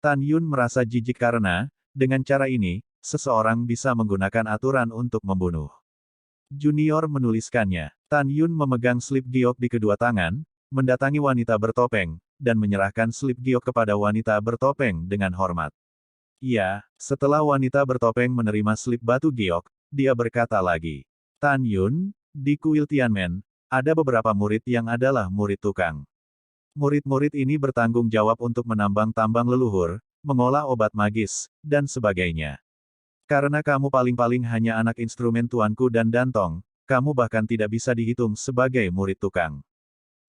Tan Yun merasa jijik karena, dengan cara ini, seseorang bisa menggunakan aturan untuk membunuh. Junior menuliskannya. Tan Yun memegang slip giok di kedua tangan, mendatangi wanita bertopeng, dan menyerahkan slip giok kepada wanita bertopeng dengan hormat. Ya, setelah wanita bertopeng menerima slip batu giok, dia berkata lagi. Tan Yun, di kuil Tianmen, ada beberapa murid yang adalah murid tukang. Murid-murid ini bertanggung jawab untuk menambang tambang leluhur, mengolah obat magis, dan sebagainya. Karena kamu paling-paling hanya anak instrumen tuanku dan Dantong, kamu bahkan tidak bisa dihitung sebagai murid tukang.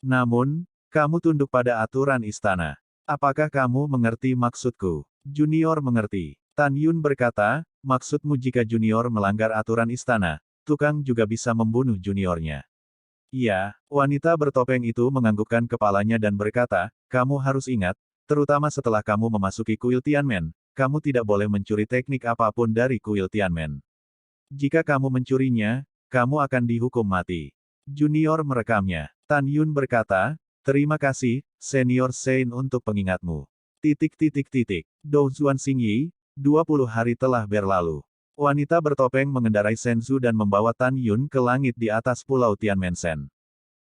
Namun, kamu tunduk pada aturan istana. Apakah kamu mengerti maksudku? Junior mengerti. Tan Yun berkata, maksudmu jika junior melanggar aturan istana, tukang juga bisa membunuh juniornya. Iya, wanita bertopeng itu menganggukkan kepalanya dan berkata, kamu harus ingat, terutama setelah kamu memasuki kuil Tianmen, kamu tidak boleh mencuri teknik apapun dari kuil Tianmen. Jika kamu mencurinya, kamu akan dihukum mati. Junior merekamnya. Tan Yun berkata, terima kasih, Senior Sein untuk pengingatmu. Dou Zuan Xingyi, 20 hari telah berlalu. Wanita bertopeng mengendarai Senzu dan membawa Tan Yun ke langit di atas pulau Tianmensen.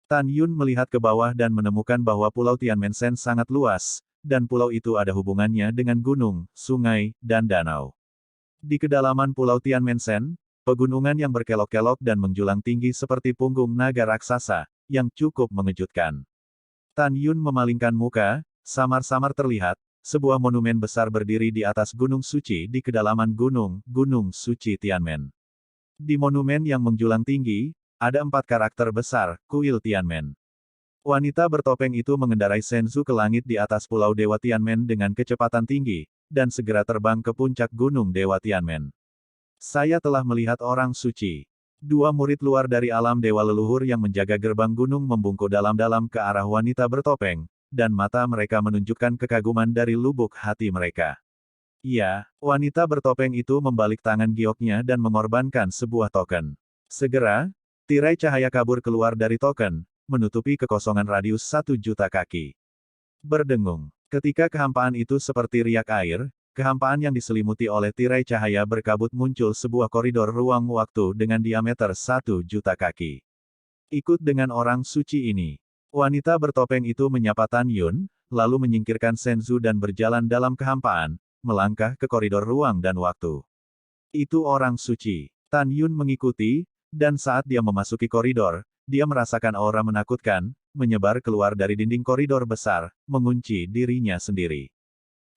Tan Yun melihat ke bawah dan menemukan bahwa pulau Tianmensen sangat luas, dan pulau itu ada hubungannya dengan gunung, sungai, dan danau. Di kedalaman Pulau Tianmensen, pegunungan yang berkelok-kelok dan menjulang tinggi seperti punggung naga raksasa, yang cukup mengejutkan. Tan Yun memalingkan muka, samar-samar terlihat, sebuah monumen besar berdiri di atas gunung suci di kedalaman Gunung Suci Tianmen. Di monumen yang menjulang tinggi, ada 4 karakter besar, kuil Tianmen. Wanita bertopeng itu mengendarai Shenzhou ke langit di atas Pulau Dewa Tianmen dengan kecepatan tinggi, dan segera terbang ke puncak Gunung Dewa Tianmen. Saya telah melihat orang suci. 2 murid luar dari alam dewa leluhur yang menjaga gerbang gunung membungkuk dalam-dalam ke arah wanita bertopeng, dan mata mereka menunjukkan kekaguman dari lubuk hati mereka. Ya, wanita bertopeng itu membalik tangan gioknya dan mengorbankan sebuah token. Segera, tirai cahaya kabur keluar dari token, menutupi kekosongan radius 1.000.000 kaki. Berdengung. Ketika kehampaan itu seperti riak air, kehampaan yang diselimuti oleh tirai cahaya berkabut muncul sebuah koridor ruang waktu dengan diameter 1.000.000 kaki. Ikut dengan orang suci ini. Wanita bertopeng itu menyapa Tan Yun, lalu menyingkirkan Shenzhou dan berjalan dalam kehampaan, melangkah ke koridor ruang dan waktu. Itu orang suci. Tan Yun mengikuti, dan saat dia memasuki koridor, dia merasakan aura menakutkan, menyebar keluar dari dinding koridor besar, mengunci dirinya sendiri.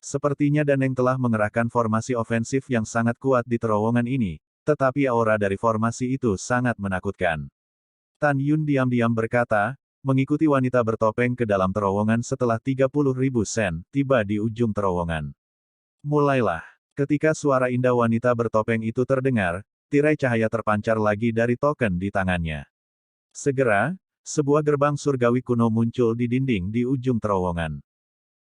Sepertinya Daneng telah mengerahkan formasi ofensif yang sangat kuat di terowongan ini, tetapi aura dari formasi itu sangat menakutkan. Tan Yun diam-diam berkata, mengikuti wanita bertopeng ke dalam terowongan setelah 30.000 sen, tiba di ujung terowongan. Mulailah. Ketika suara indah wanita bertopeng itu terdengar, tirai cahaya terpancar lagi dari token di tangannya. Segera, sebuah gerbang surgawi kuno muncul di dinding di ujung terowongan.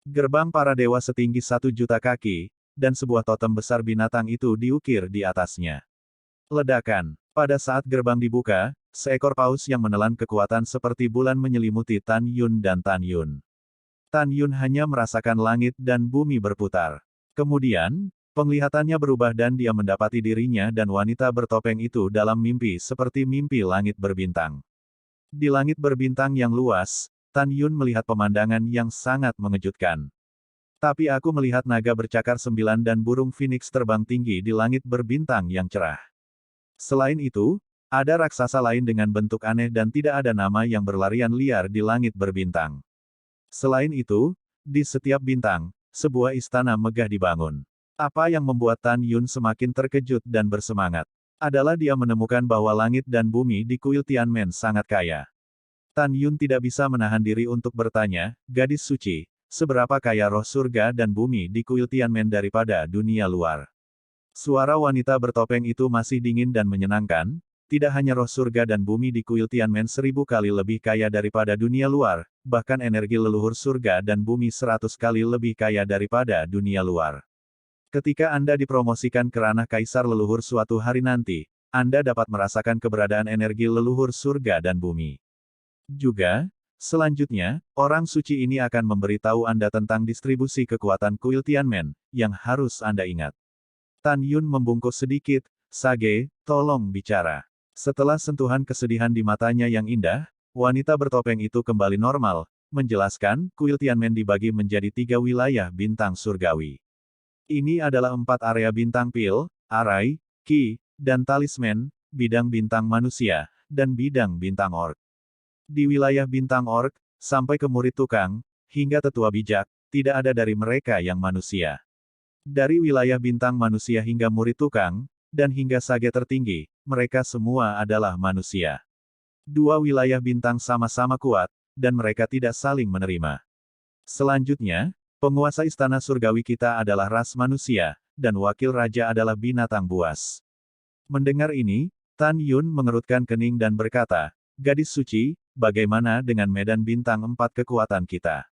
Gerbang para dewa setinggi 1.000.000 kaki, dan sebuah totem besar binatang itu diukir di atasnya. Ledakan. Pada saat gerbang dibuka, seekor paus yang menelan kekuatan seperti bulan menyelimuti Tan Yun dan Tan Yun. Tan Yun hanya merasakan langit dan bumi berputar. Kemudian, penglihatannya berubah dan dia mendapati dirinya dan wanita bertopeng itu dalam mimpi seperti mimpi langit berbintang. Di langit berbintang yang luas, Tan Yun melihat pemandangan yang sangat mengejutkan. Tapi aku melihat naga bercakar 9 dan burung phoenix terbang tinggi di langit berbintang yang cerah. Selain itu, ada raksasa lain dengan bentuk aneh dan tidak ada nama yang berlarian liar di langit berbintang. Selain itu, di setiap bintang, sebuah istana megah dibangun. Apa yang membuat Tan Yun semakin terkejut dan bersemangat, adalah dia menemukan bahwa langit dan bumi di kuil Tianmen sangat kaya. Tan Yun tidak bisa menahan diri untuk bertanya, gadis suci, seberapa kaya roh surga dan bumi di kuil Tianmen daripada dunia luar? Suara wanita bertopeng itu masih dingin dan menyenangkan, tidak hanya roh surga dan bumi di kuil Tianmen 1000 kali lebih kaya daripada dunia luar, bahkan energi leluhur surga dan bumi 100 kali lebih kaya daripada dunia luar. Ketika Anda dipromosikan ke ranah kaisar leluhur suatu hari nanti, Anda dapat merasakan keberadaan energi leluhur surga dan bumi. Juga, selanjutnya, orang suci ini akan memberitahu Anda tentang distribusi kekuatan kuil Tianmen, yang harus Anda ingat. Tan Yun membungkuk sedikit, Sage, tolong bicara. Setelah sentuhan kesedihan di matanya yang indah, wanita bertopeng itu kembali normal, menjelaskan, kuil Tianmen dibagi menjadi 3 wilayah bintang surgawi. Ini adalah 4 area bintang pil, arai, ki, dan talisman, bidang bintang manusia, dan bidang bintang orc. Di wilayah bintang orc, sampai ke murid tukang, hingga tetua bijak, tidak ada dari mereka yang manusia. Dari wilayah bintang manusia hingga murid tukang, dan hingga sage tertinggi, mereka semua adalah manusia. 2 wilayah bintang sama-sama kuat, dan mereka tidak saling menerima. Selanjutnya, penguasa istana surgawi kita adalah ras manusia, dan wakil raja adalah binatang buas. Mendengar ini, Tan Yun mengerutkan kening dan berkata, gadis suci, bagaimana dengan medan bintang 4 kekuatan kita?